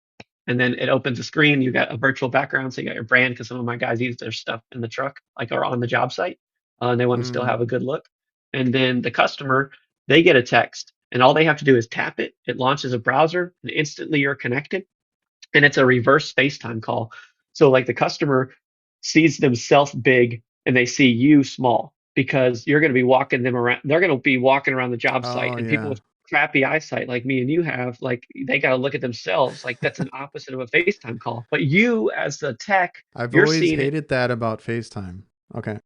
and then it opens a screen. You got a virtual background, so you got your brand because some of my guys use their stuff in the truck, like or on the job site, and they want to still Mm. have a good look. And then the customer, they get a text, and all they have to do is tap it. It launches a browser, and instantly you're connected, and it's a reverse FaceTime call. So like the customer sees themselves big and they see you small because you're going to be walking them around. They're going to be walking around the job site, Oh and people yeah. with crappy eyesight like me and you have, like they got to look at themselves. Like that's an opposite of a FaceTime call. But you as the tech, I've you're always seeing it. hated that about FaceTime. Okay.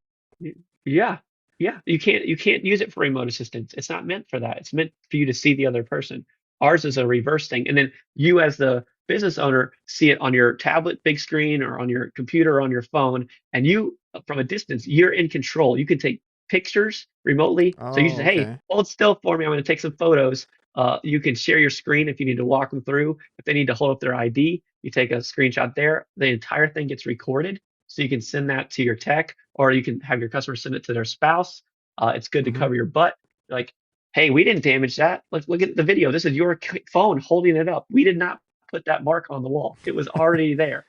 Yeah. Yeah. You can't use it for remote assistance. It's not meant for that. It's meant for you to see the other person. Ours is a reverse thing. And then you as the business owner see it on your tablet, big screen, or on your computer or on your phone. And you from a distance, you're in control. You can take pictures remotely. So you just Oh, say, hey, okay. hold still for me. I'm going to take some photos. You can share your screen if you need to walk them through. If they need to hold up their ID, you take a screenshot there. The entire thing gets recorded. So you can send that to your tech, or you can have your customer send it to their spouse. It's good to Hmm. cover your butt. Like, hey, we didn't damage that. Let's look at the video. This is your phone holding it up. We did not put that mark on the wall. It was already there.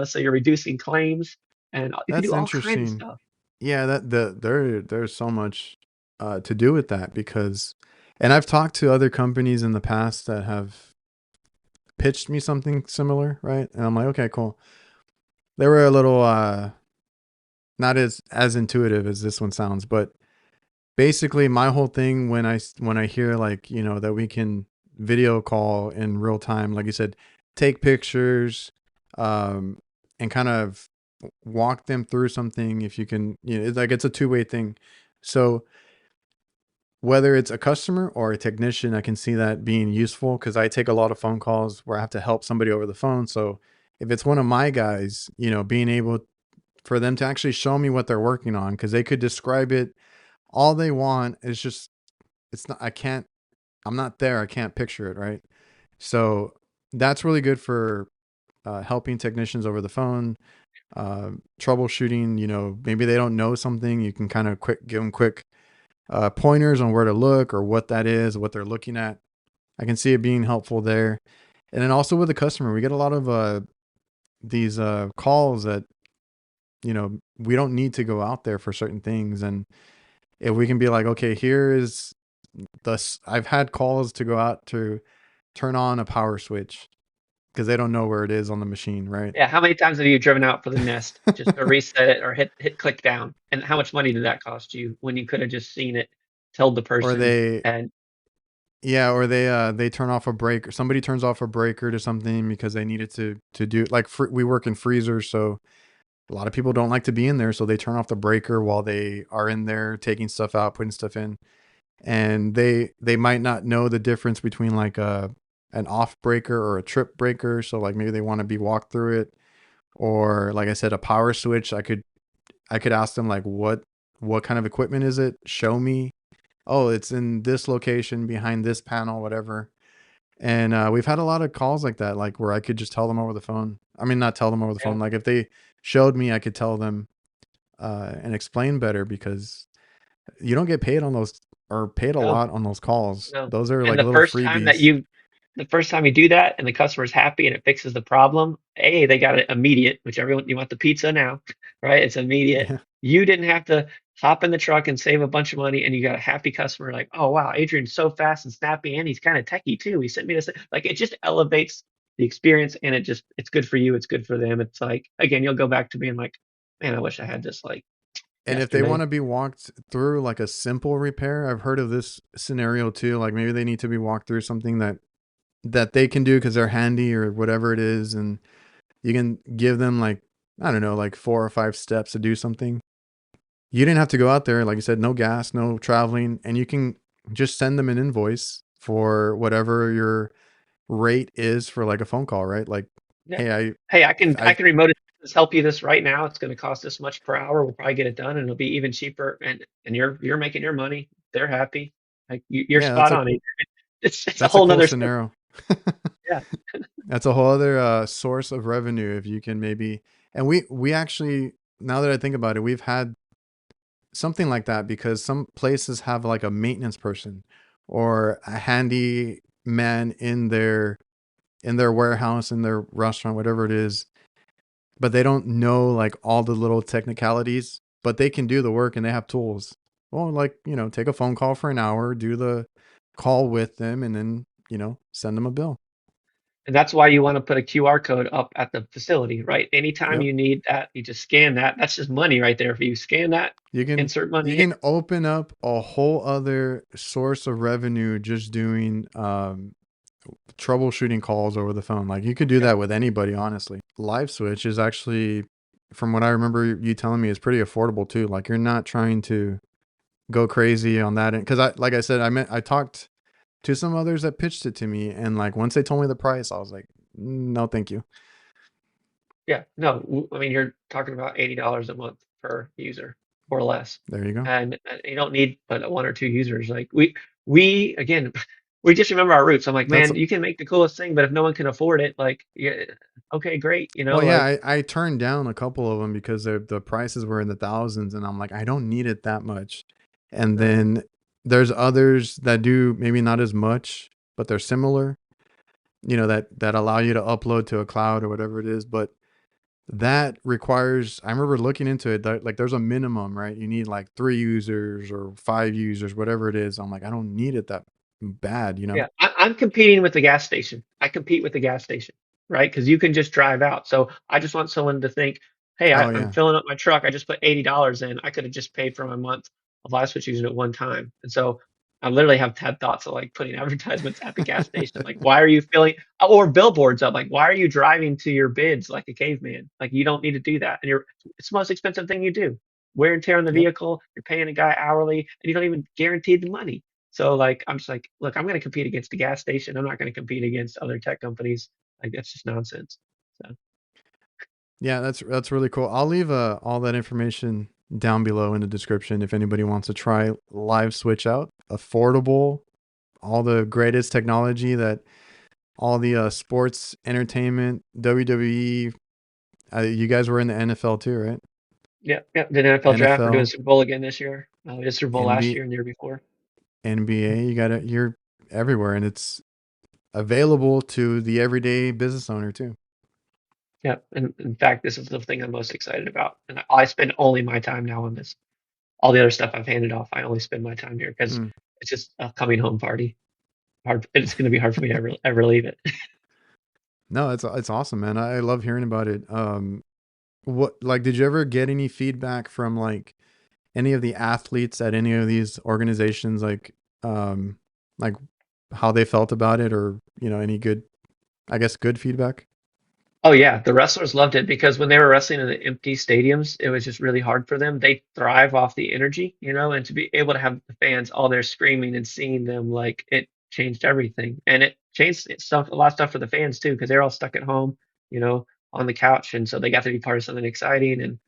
So you're reducing claims, and you can That's do all kinds of interesting. stuff. Yeah, there's so much to do with that because, and I've talked to other companies in the past that have pitched me something similar, right? And I'm like, okay, cool. They were a little not as intuitive as this one sounds, but basically my whole thing when I hear like, that we can video call in real time, like you said, take pictures, um, and kind of walk them through something. If you can, it's like it's a two-way thing. So whether it's a customer or a technician, I can see that being useful because I take a lot of phone calls where I have to help somebody over the phone. So if it's one of my guys, being able for them to actually show me what they're working on, because they could describe it all they want. It's just, it's not, I'm not there. I can't picture it. Right. So that's really good for helping technicians over the phone, troubleshooting. Maybe they don't know something. You can kind of give them quick pointers on where to look or what that is, what they're looking at. I can see it being helpful there. And then also with the customer, we get a lot of these calls that, we don't need to go out there for certain things. And if we can be like, okay, here is I've had calls to go out to turn on a power switch because they don't know where it is on the machine, right? Yeah, how many times have you driven out for the Nest just to reset it or hit click down? And how much money did that cost you when you could have just seen it, told the Or person, they, and yeah, or they turn off a breaker. Somebody turns off a breaker to something because they needed to do like we work in freezers, so a lot of people don't like to be in there, so they turn off the breaker while they are in there taking stuff out, putting stuff in, and they might not know the difference between like a an off breaker or a trip breaker. So like maybe they want to be walked through it, or like I said, a power switch. I could ask them like What kind of equipment is it? Show me. Oh, it's in this location behind this panel, whatever. And we've had a lot of calls like that, like where I could just tell them over the phone. I mean, not tell them over the Yeah. phone. Like if they showed me, I could tell them and explain better because you don't get paid on those or paid a No. lot on those calls. No. Those are And like little freebies. the first time you do that and the customer's happy and it fixes the problem, A, they got it immediate, which everyone, you want the pizza now, right? It's immediate. Yeah. You didn't have to hop in the truck and save a bunch of money and you got a happy customer like, oh wow, Adrian's so fast and snappy and he's kind of techie too. He sent me this. Like it just elevates the experience and it's good for you, it's good for them. It's like again, you'll go back to being like, man, I wish I had this like And if they want yesterday. to be walked through like a simple repair, I've heard of this scenario too. Like maybe they need to be walked through something that they can do because they're handy or whatever it is, and you can give them like I don't know, like 4 or 5 steps to do something. You didn't have to go out there, like you said, no gas, no traveling, and you can just send them an invoice for whatever your rate is for like a phone call, right? Like, Yeah. hey, Hey, I I can remote help you this right now. It's going to cost this much per hour. We'll probably get it done, and it'll be even cheaper. And you're making your money. They're happy. Like you're yeah, spot on. It's a that's a whole cool nother. scenario. Yeah, That's a whole other source of revenue if you can maybe. And we actually, now that I think about it, we've had something like that because some places have like a maintenance person or a handy man in their warehouse, in their restaurant, whatever it is, but they don't know like all the little technicalities, but they can do the work and they have tools. Well, like, take a phone call for an hour, do the call with them, and then, send them a bill. and that's why you want to put a QR code up at the facility, right? Anytime Yep. you need that, you just scan that. That's just money right there. If you scan that, insert You money in. can open up a whole other source of revenue just doing troubleshooting calls over the phone. Like you could do Yeah, that with anybody, honestly. LiveSwitch is actually, from what I remember you telling me, is pretty affordable too. Like you're not trying to go crazy on that end. Because like I said, I talked to some others that pitched it to me, and like once they told me the price, I was like, no, thank you. yeah. No, I mean you're talking about $80 a month per user or less, There you go. and you don't need but one or two users. Like we again, we just remember our roots. I'm like, That's man, you can make the coolest thing, but if no one can afford it, like, yeah, okay, great. Well, yeah, Like, I turned down a couple of them because the prices were in the thousands, and I'm like, I don't need it that much. And no, then there's others that do maybe not as much, but they're similar. That allow you to upload to a cloud or whatever it is. But that requires. I remember looking into it. Like, there's a minimum, right? You need like 3 users or 5 users, whatever it is. I'm like, I don't need it that bad. yeah, I'm competing with the gas station. I compete with the gas station, right? Because you can just drive out. So I just want someone to think, hey, Oh I'm yeah, filling up my truck. I just put $80 in. I could have just paid for my month of LiveSwitch using it one time. And so I literally have had thoughts of like putting advertisements at the gas station. Like, why are you filling or billboards up? Like, why are you driving to your bids like a caveman? Like, you don't need to do that. And it's the most expensive thing you do. Wear and tear on the yep. vehicle. You're paying a guy hourly, and you don't even guarantee the money. So like I'm just like, look, I'm going to compete against the gas station. I'm not going to compete against other tech companies. Like that's just nonsense. So Yeah, that's really cool. I'll leave all that information down below in the description if anybody wants to try Live Switch out. Affordable, all the greatest technology that all the sports entertainment, WWE. You guys were in the NFL too, right? yeah, yeah. The NFL draft. We're doing NFL, Super Bowl again this year. We did Super Bowl last NBA, year and the year before. NBA. You're everywhere, and it's available to the everyday business owner too. Yeah. And in fact, this is the thing I'm most excited about. And I spend only my time now on this. All the other stuff I've handed off, I only spend my time here because Mm. it's just a coming home party. Hard. It's going to be hard for me to ever leave it. No, it's awesome, man. I love hearing about it. What like did you ever get any feedback from like any of the athletes at any of these organizations, um like how they felt about it, or any good, I guess, good feedback? Oh yeah, the wrestlers loved it because when they were wrestling in the empty stadiums, it was just really hard for them. They thrive off the energy, and to be able to have the fans all there screaming and seeing them, like it changed everything. And it changed stuff, a lot of stuff for the fans too, because they're all stuck at home, on the couch, and so they got to be part of something exciting. And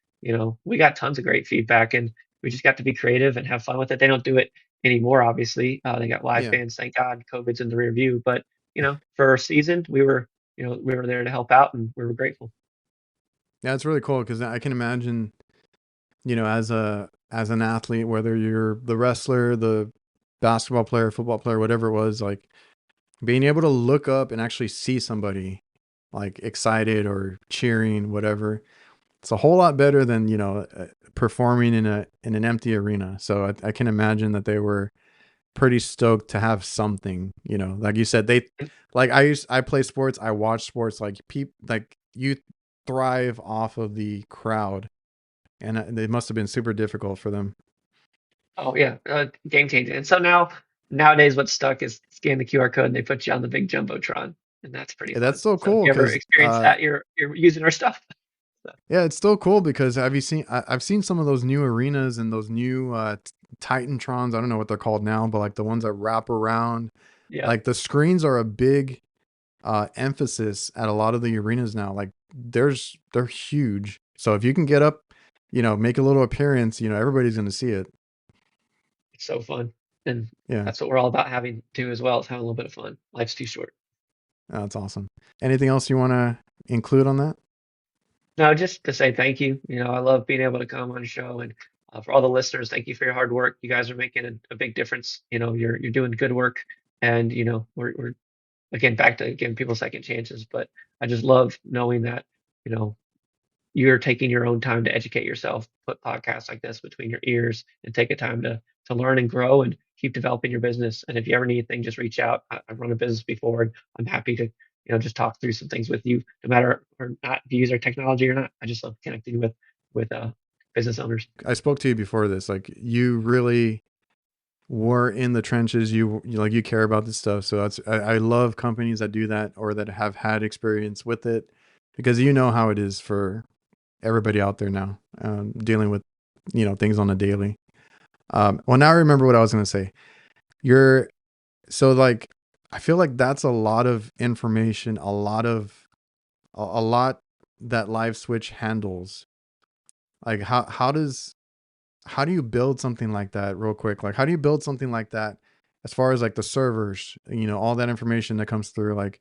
we got tons of great feedback. And we just got to be creative and have fun with it. They don't do it anymore, obviously. They got live Yeah. bands, thank God. COVID's in the rear view, but for a season, we were there to help out, and we were grateful. Yeah, it's really cool because I can imagine, as an athlete, whether you're the wrestler, the basketball player, football player, whatever it was, like being able to look up and actually see somebody like excited or cheering, whatever. It's a whole lot better than, performing in an empty arena. So I can imagine that they were pretty stoked to have something, like you said, like I play sports, I watch sports, like like you thrive off of the crowd, and it must have been super difficult for them. Oh yeah, game changing. And so nowadays, what's stuck is scan the QR code and they put you on the big jumbotron, and that's pretty Yeah, that's fun. so So if cool you ever because experience that, you're using our stuff. So, yeah, it's still cool because have you seen? I've seen some of those new arenas and those new Titantrons. I don't know what they're called now, but like the ones that wrap around, yeah, like the screens are a big emphasis at a lot of the arenas now. Like they're huge. So if you can get up, make a little appearance, everybody's going to see it. it's so fun, and Yeah, that's what we're all about having too as well. Is having a little bit of fun. Life's too short. that's awesome. Anything else you want to include on that? No, just to say thank you. I love being able to come on the show, and for all the listeners, thank you for your hard work. You guys are making a big difference. You're doing good work, and we're again back to giving people second chances. But I just love knowing that you know you're taking your own time to educate yourself, put podcasts like this between your ears, and take a time to learn and grow and keep developing your business. And if you ever need anything, just reach out. I've run a business before, and I'm happy to just talk through some things with you, no matter or not if you use our technology or not. I just love connecting with business owners. I spoke to you before this. Like you really were in the trenches. You care about this stuff. So I love companies that do that or that have had experience with it because you know how it is for everybody out there now, dealing with things on a daily. Well, now I remember what I was going to say. You're so like I feel like that's a lot of information, a lot that LiveSwitch handles. Like how do you build something like that real quick? Like how do you build something like that as far as like the servers, all that information that comes through? Like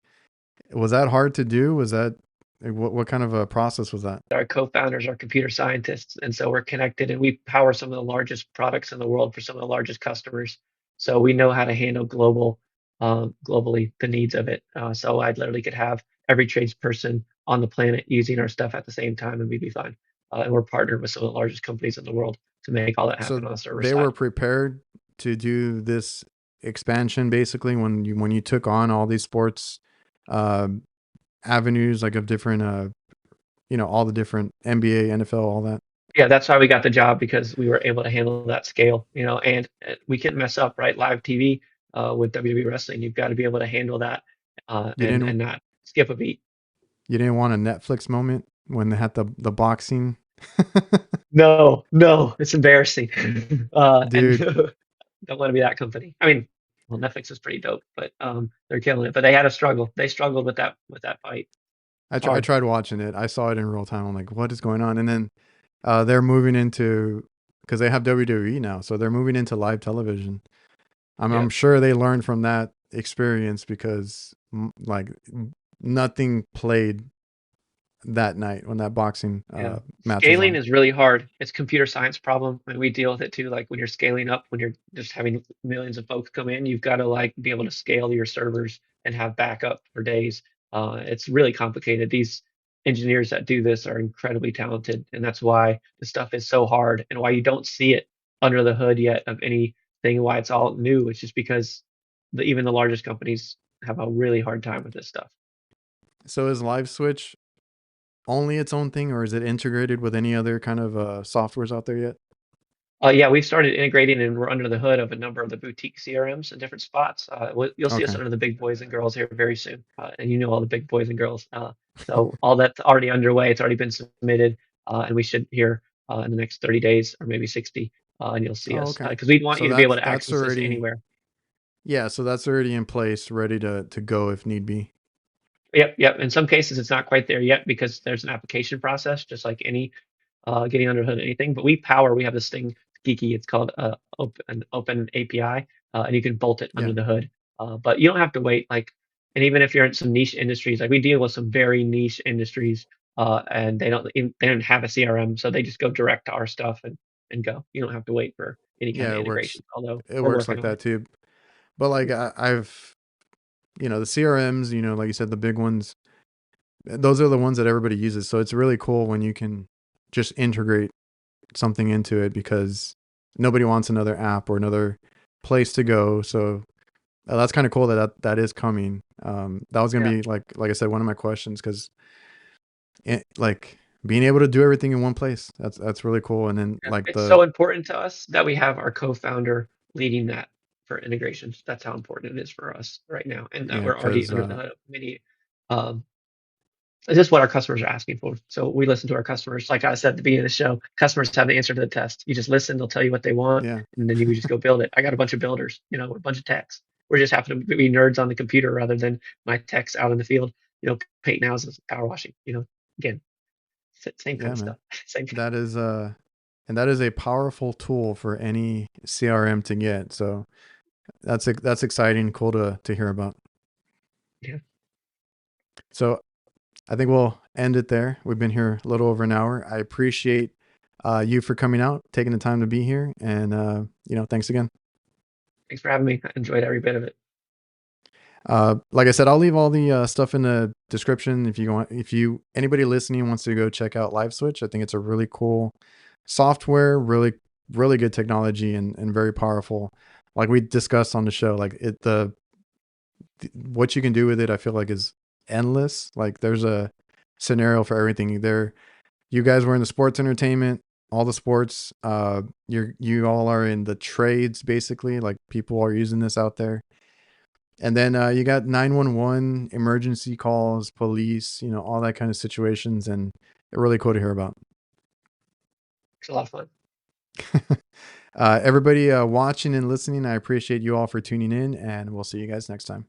was that hard to do? Was that like, what kind of a process was that? Our co-founders are computer scientists, and so we're connected, and we power some of the largest products in the world for some of the largest customers. So we know how to handle globally the needs of it. So I literally could have every tradesperson on the planet using our stuff at the same time, and we'd be fine. And we're partnered with some of the largest companies in the world to make all that happen So on the server they side. were prepared to do this expansion basically when you took on all these sports uh, avenues like of different all the different NBA, NFL, all that. Yeah, that's why we got the job, because we were able to handle that scale, and we can't mess up, right? Live TV with WWE wrestling, you've got to be able to handle that You and didn't not skip a beat. you didn't want a Netflix moment when they had the boxing. No, no, it's embarrassing, and Dude, don't want to be that company. I mean, well, Netflix is pretty dope, but they're killing it. But they had a struggle. They struggled with that fight. It's I hard. tried watching it. I saw it in real time. I'm like, what is going on? And then they're moving into because they have WWE now, so they're moving into live television. I'm Yeah, sure they learned from that experience because like nothing played that night when that boxing yeah. match was Scaling on. is really hard. It's a computer science problem, and we deal with it too. Like when you're scaling up, when you're just having millions of folks come in, you've got to like be able to scale your servers and have backup for days. It's really complicated. These engineers that do this are incredibly talented, and that's why the stuff is so hard, and why you don't see it under the hood yet of anything. Why it's all new. It's just because even the largest companies have a really hard time with this stuff. So is LiveSwitch only its own thing, or is it integrated with any other kind of softwares out there yet? Yeah, we've started integrating, and we're under the hood of a number of the boutique CRMs in different spots. You'll see us Okay. under the big boys and girls here very soon, and all the big boys and girls. So all that's already underway. It's already been submitted, and we should hear in the next 30 days or maybe 60, and you'll see Oh, us okay. because we want So you to be able to that's access this already anywhere. yeah. So that's already in place, ready to go if need be. Yep, yep. In some cases, it's not quite there yet because there's an application process, just like any getting under the hood of anything. But we have this thing geeky. It's called open API, and you can bolt it Yeah. under the hood. But you don't have to wait. Like, and even if you're in some niche industries, like we deal with some very niche industries, and they don't have a CRM, so they just go direct to our stuff and go. You don't have to wait for any kind Yeah, of it works. integration. Although It we're works working like on that it. too. But like I've, the CRMs, like you said, the big ones, those are the ones that everybody uses. So it's really cool when you can just integrate something into it because nobody wants another app or another place to go. So that's kind of cool that is coming. That was gonna Yeah. be like I said, one of my questions because like being able to do everything in one place, that's really cool. And then Yeah, like it's the so important to us that we have our co-founder leading that for integrations. That's how important it is for us right now, and that yeah, we're already because under the hood of many. Um, it's just what our customers are asking for. So we listen to our customers. Like I said at the beginning of the show, customers have the answer to the test. You just listen; they'll tell you what they want, yeah, and then you just go build it. I got a bunch of builders, a bunch of techs. We're just happen to be nerds on the computer rather than my techs out in the field, painting houses, power washing. Again, same kind yeah, of man. stuff. Same. That is and that is a powerful tool for any CRM to get. So that's exciting, cool to hear about. Yeah. So I think we'll end it there. We've been here a little over an hour. I appreciate you for coming out, taking the time to be here, and thanks again. Thanks for having me. I enjoyed every bit of it. Like I said, I'll leave all the stuff in the description if anybody listening wants to go check out LiveSwitch. I think it's a really cool software, really really good technology, and very powerful. Like we discussed on the show, like what you can do with it, I feel like is endless. Like there's a scenario for everything. You guys were in the sports entertainment, all the sports. You all are in the trades basically. Like people are using this out there. And then you got 911, emergency calls, police, all that kind of situations, and they're really cool to hear about. It's a lot of fun. Everybody watching and listening, I appreciate you all for tuning in, and we'll see you guys next time.